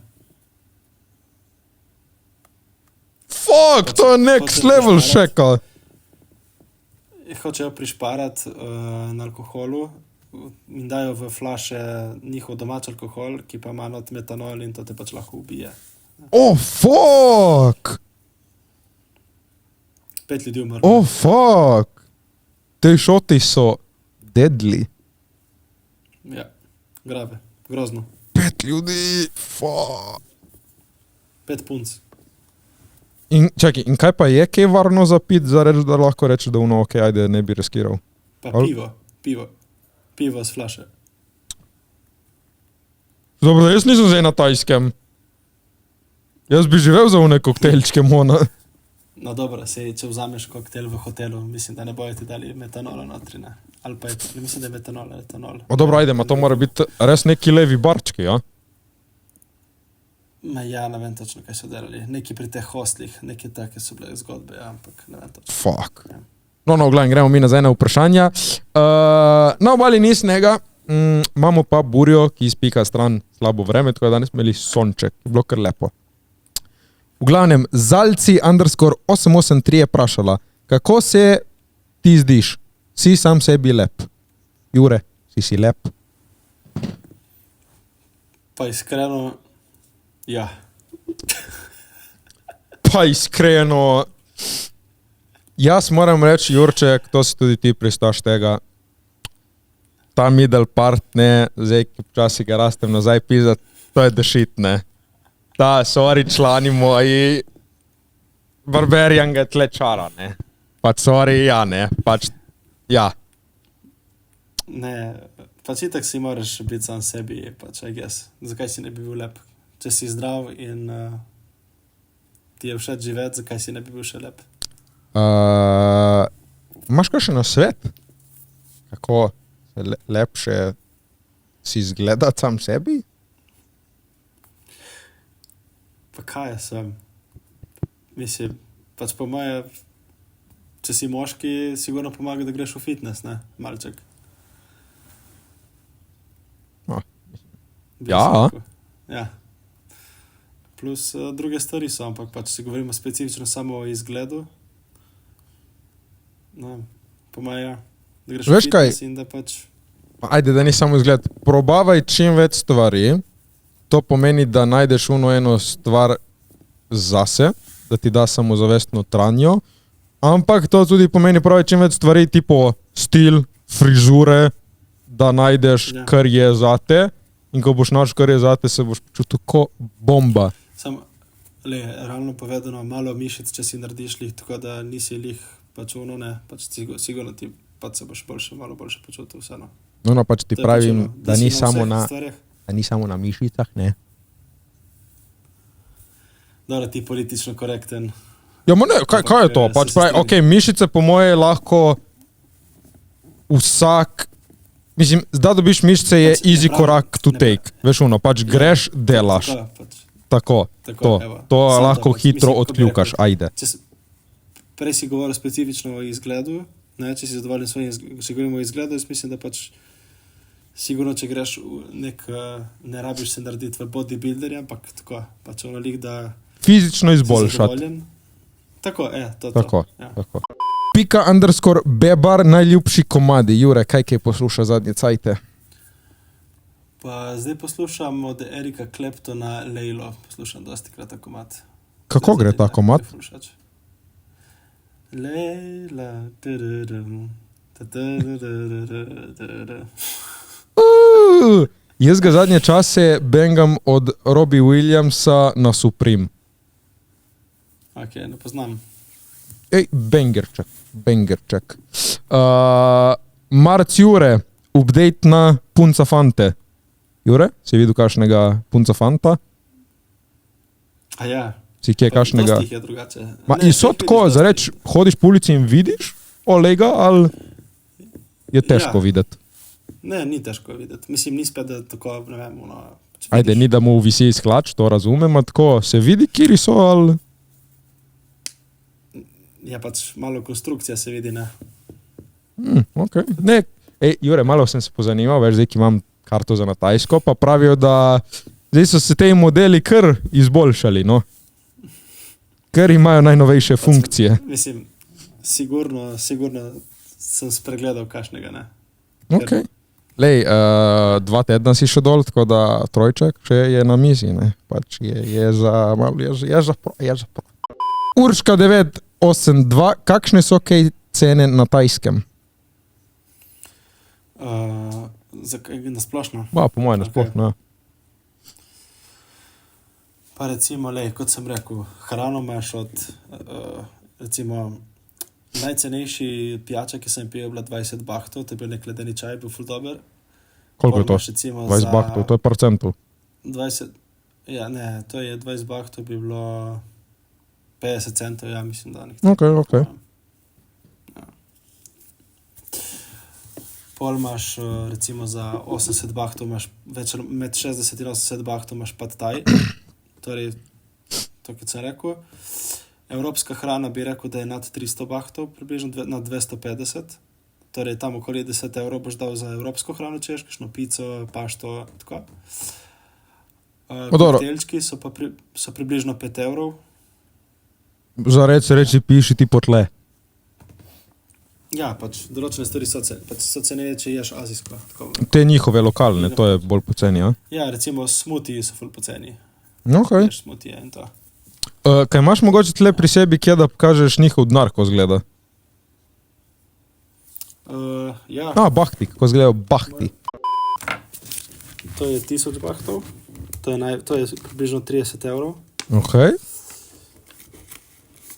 Speaker 1: Fuck, to je next level šeka.
Speaker 3: Hočejo prišparati na alkoholu in dajo v flaše njihov domač alkohol, ki pa ima not metanol in to te pač lahko ubije.
Speaker 1: Oh, fuck!
Speaker 3: 5 ljudi umrlo.
Speaker 1: Oh, fuck! Te šoti so deadly.
Speaker 3: Ja, grave, grozno.
Speaker 1: 5 ljudi, fuck!
Speaker 3: 5 punc.
Speaker 1: In čakaj, in kaj pa je, kaj varno za pit, za reč, da lahko reče, da ono, ok, ajde, ne bi riskiral?
Speaker 3: Pa
Speaker 1: Al-
Speaker 3: pivo z flaše.
Speaker 1: Dobro, jaz nisem zdaj na Tajskem. Jaz bi živel za one koktejlčke, Mona.
Speaker 3: No dobro, sej, če vzameš koktejl v hotelu, mislim, da ne bojo ti dali metanola notri, ne? Ali pa je, mislim, da je etanol.
Speaker 1: O, dobro, ajde, ma to mora biti res neki levi barčki, ja?
Speaker 3: Ma ja, ne vem točno, kaj so delali. Neki pri teh hostlih, neke take so bile zgodbe, ja, ampak ne vem točno.
Speaker 1: Fuck.
Speaker 3: Ja.
Speaker 1: No, gledaj, gremo mi nazaj na vprašanja. Na obali ni snega, imamo pa burjo, ki spika stran slabo vreme, tako da danes smo imeli sonček, je bilo kar lepo. V glavnem, Zalci_883 je vprašala, kako se ti zdiš? Si sam sebi lep. Jure, si lep?
Speaker 3: Pa iskreno, ja.
Speaker 1: Pa iskreno, jaz moram reči, Jurček, to si tudi ti pristaš tega, ta middle part, ne, zdaj, ki včasih ga rastem nazaj pizat, to je the shit, ne. Ta, sorry, člani moji, Barbarian ga tle čara, ne. Pač sorry, ja, ne, pač, ja.
Speaker 3: Ne, pač itak si moraš biti sam sebi, pač, I guess. Zakaj si ne bi bil lep? Če si zdrav in ti je všeč živeti, zakaj si ne bi bil še lep?
Speaker 1: Imaš kakšen nasvet? Kako se lepše si izgledati sam sebi?
Speaker 3: Pa kaj jaz vem? Mislim, pač po moje, če si moški, sigurno pomaga, da greš v fitness, ne? Malček.
Speaker 1: No,
Speaker 3: Bi
Speaker 1: ja.
Speaker 3: jaz rekel. Ja. Plus druge stvari so, ampak pač se govorimo specifično samo o izgledu. No, po moje, ja. Da greš
Speaker 1: Veš
Speaker 3: v
Speaker 1: kaj?
Speaker 3: fitness in da pač...
Speaker 1: Ajde, da ni samo izgled. Probavaj čim več stvari. To pomeni, da najdeš eno stvar zase, da ti da samozavest notranjo. Ampak to tudi pomeni pravi čim več stvari, tipo stil, frizure, da najdeš,
Speaker 3: Ja.
Speaker 1: kar je zate. In ko boš našel, kar je zate, se boš počutil kot bomba.
Speaker 3: Samo, realno povedano, malo mišic, če si narediš lih, tako da nisi lih pač ono, ne, pač sigurno ti pač se boš malo boljše počutil vseeno.
Speaker 1: No, pač ti
Speaker 3: To je
Speaker 1: pravim,
Speaker 3: pač ono,
Speaker 1: da
Speaker 3: si
Speaker 1: ni
Speaker 3: na
Speaker 1: samo
Speaker 3: vseh
Speaker 1: na,
Speaker 3: stvareh.
Speaker 1: da ni samo na mišicah, ne.
Speaker 3: Dobro, ti politično korekten.
Speaker 1: Ja, ma ne, kaj je to?
Speaker 3: Ampak,
Speaker 1: Pač
Speaker 3: se
Speaker 1: pravi,
Speaker 3: strinjam.
Speaker 1: ok, mišice po moje lahko vsak, mislim, da dobiš mišice je
Speaker 3: Pač ne
Speaker 1: easy
Speaker 3: pravim,
Speaker 1: korak to
Speaker 3: ne
Speaker 1: take. Veš ono, pač greš, delaš.
Speaker 3: Tako, pač.
Speaker 1: Tako,
Speaker 3: Tako, evo.
Speaker 1: to
Speaker 3: Samo
Speaker 1: lahko
Speaker 3: to, pač,
Speaker 1: hitro
Speaker 3: mislim, kako bi
Speaker 1: odkljukaš,
Speaker 3: rekel,
Speaker 1: ajde.
Speaker 3: Prej si govoril specifično o izgledu, ne, če si zadovoljen s svojim izgledom, če govorimo o izgledu, jaz mislim, da pač sigurno, če greš v nek, ne rabiš se narediti v bodybuilderja, ampak tako, pač ono lik, da
Speaker 1: Fizično
Speaker 3: si
Speaker 1: izboljšati.
Speaker 3: zadovoljen. Tako, to.
Speaker 1: Tako,
Speaker 3: Ja.
Speaker 1: tako. Pika_bebar, najljubši komadi. Jure, kaj posluša zadnje cajte?
Speaker 3: Pa zdaj poslušam od Erika Claptona Lejlo, poslušam dosti krat ta komad.
Speaker 1: Kako gre ta komad?
Speaker 3: Lejla,
Speaker 1: Jaz ga zadnje čase bengam od Robbie Williamsa na Supreme.
Speaker 3: Ok, ne poznam.
Speaker 1: Bangerček. Marc Jure, update na Punca Fante. Jure, si videl kakšnega Punca Fanta?
Speaker 3: A ja.
Speaker 1: Si kje kakšnega?
Speaker 3: Dosti jih je drugače.
Speaker 1: In so tako, za reč, hodiš po ulici in vidiš Olega, ali je težko videti?
Speaker 3: Ne, ni težko videti. Mislim, ni spet, da tako, ne vem,
Speaker 1: Ajde, ni da mu visi iz hlač, to razumem, a tako se vidi, kiri so, ali...
Speaker 3: Ja, pač malo konstrukcija se vidi, ne.
Speaker 1: Ok. Ne, Jure, malo sem se pozanimal, veš, zdaj, ki imam karto za na Tajsko, pa pravijo, da zdaj so se te modeli kar izboljšali, no. Ker imajo najnovejše funkcije.
Speaker 3: Mislim, sigurno sem spregledal kakšnega, ne.
Speaker 1: Ok. Lej, 2 tedna si še dol, tako da trojček še je na mizi, ne. Pač je za pro. Urška 982, kakšne so kaj cene na Tajskem?
Speaker 3: Na splošno?
Speaker 1: Po moje na splošno,
Speaker 3: Pa recimo, kot sem rekel, hrano imaš od, recimo, najcenejši pijača, ki sem pil, je bila 20 bahtov, to je bil nek ledeni čaj, bil ful dober.
Speaker 1: Koliko je to? 20 bahtov, to je %.
Speaker 3: 20, ja ne, to je 20 bahtov, bi bilo 50 centov, ja, mislim, da nekaj.
Speaker 1: Ok.
Speaker 3: Ja. Pol imaš, recimo, za 80 bahtov imaš med 60 in 80 bahtov imaš pad thai. Torej, to, kot sem rekel. Evropska hrana bi rekel, da je nad 300 bahtov, približno nad 250. Torej, tam okoli 10 evrov boš dal za evropsko hrano, če ješ kakšno pico, pašto, tako. Koktejlčki so približno 5 evrov.
Speaker 1: Za reči piši ti potle.
Speaker 3: Ja, pač določene stvari so ceneje, če ješ azijsko. Tako.
Speaker 1: Te njihove lokalne, to je bolj poceni, ja?
Speaker 3: Ja, recimo smutiji so ful poceni.
Speaker 1: Ok.
Speaker 3: Ješ smutije in to.
Speaker 1: Kaj imaš mogoče tle pri sebi, kje da pokažeš njihov denar, ko zgleda?
Speaker 3: Ja.
Speaker 1: Bahti, kako zgledajo bahti.
Speaker 3: To je 1000 bahtov, to je približno 30 evrov.
Speaker 1: Ok.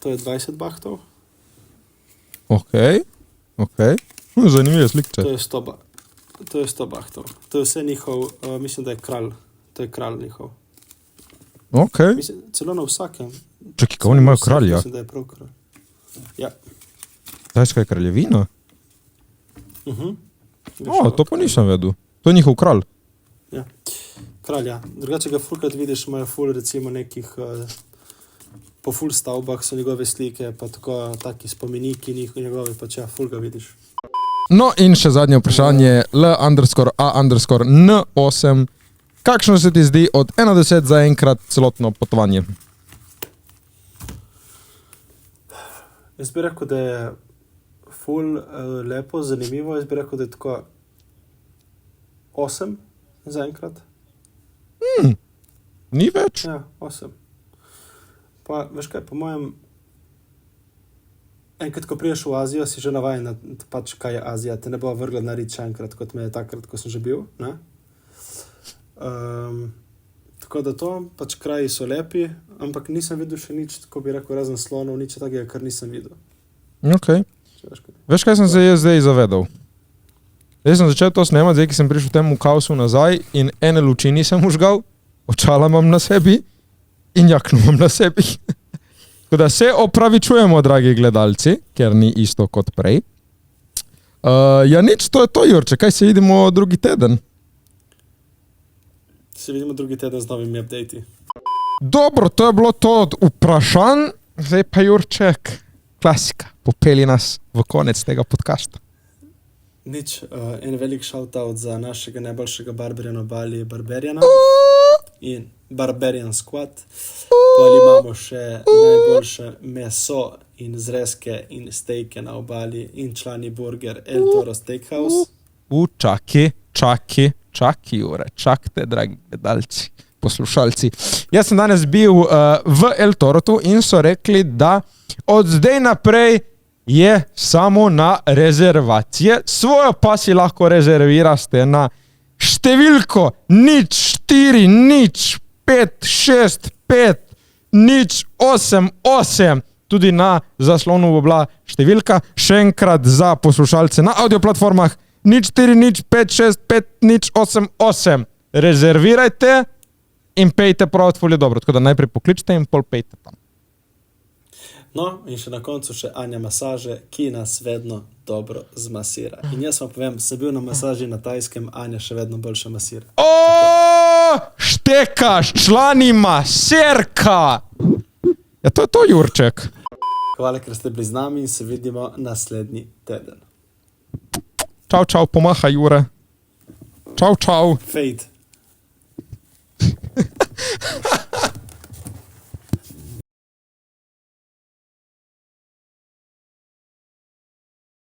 Speaker 3: To je 20 bahtov.
Speaker 1: Ok. Zanimive slikče.
Speaker 3: To je 100 bahtov. To je vse njihov, mislim, da je kralj. To je kralj njihov.
Speaker 1: Ok.
Speaker 3: Mislim, celo na vsakem.
Speaker 1: Čakaj, kaj oni imajo kralja?
Speaker 3: Mislim, da je prav kralj. Ja.
Speaker 1: Tajska je kraljevina? To pa nisem vedel. To je njihov kralj.
Speaker 3: Ja. Kralj, ja. Drugače ga fulkrat vidiš, imajo ful recimo nekih, po ful stavbah so njegove slike, pa tako taki spomeniki njegove, pa če ful ga vidiš.
Speaker 1: No in še zadnje vprašanje, L_A_N8. Kakšno se ti zdi od 1 do 10 za enkrat celotno potovanje?
Speaker 3: Jaz bi rekel, da je ful lepo, zanimivo, jaz bi rekel, da je tako 8 za enkrat.
Speaker 1: Ni več?
Speaker 3: Ja, 8. Pa, veš kaj, po mojem, enkrat, ko priješ v Azijo, si že navajen, pač kaj je Azija, te ne bo vrgla narediti še enkrat, kot me je takrat, ko sem že bil, ne? Tako da to, pač kraji so lepi, ampak nisem videl še nič, ko bi rekel, razen slonov, nič takega, kar nisem videl.
Speaker 1: Ok. Veš, kaj sem se jaz zdaj zavedal? Jaz sem začel to snemati, zdaj, ki sem prišel temu kaosu nazaj in ene luči nisem užgal, očala imam na sebi in jakno imam na sebi. Tako da se opravičujemo, dragi gledalci, ker ni isto kot prej. Ja, nič, to je to, Jurče, kaj se vidimo drugi teden?
Speaker 3: Se vidimo drugi teden z novimi updati.
Speaker 1: Dobro, to je bilo to od vprašanj, zdaj pa Jurček, klasika, popeli nas v konec tega podcasta.
Speaker 3: Nič, en velik shoutout za našega najboljšega barberja na Bali, Barberiana in Barbarian Squad. Poli imamo še najboljše meso in zrezke in stejke na obali in člani burger El Toro Steakhouse. Čaki, Jure, čakajte, dragi gledalci, poslušalci. Jaz sem danes bil v El Torotu in so rekli, da od zdaj naprej je samo na rezervacije. Svojo pa si lahko rezerviraste na številko 0405650888
Speaker 1: tudi na zaslonu bo bila številka. Še enkrat za poslušalce na audio platformah 0405655088. Rezervirajte in pejte portfolio dobro. Tako da najprej pokličite in pol pejte tam.
Speaker 3: No, in še na koncu še Anja masaže, ki nas vedno dobro zmasira. In jaz vam povem, sem bil na masaži na Tajskem, Anja še vedno boljše masira.
Speaker 1: Štekaš, člani maserka! Ja, to je to, Jurček.
Speaker 3: Hvala, ker ste bili z nami in se vidimo naslednji teden.
Speaker 1: Čau, čau, pomahaj, Jure. Čau, čau.
Speaker 3: Fade.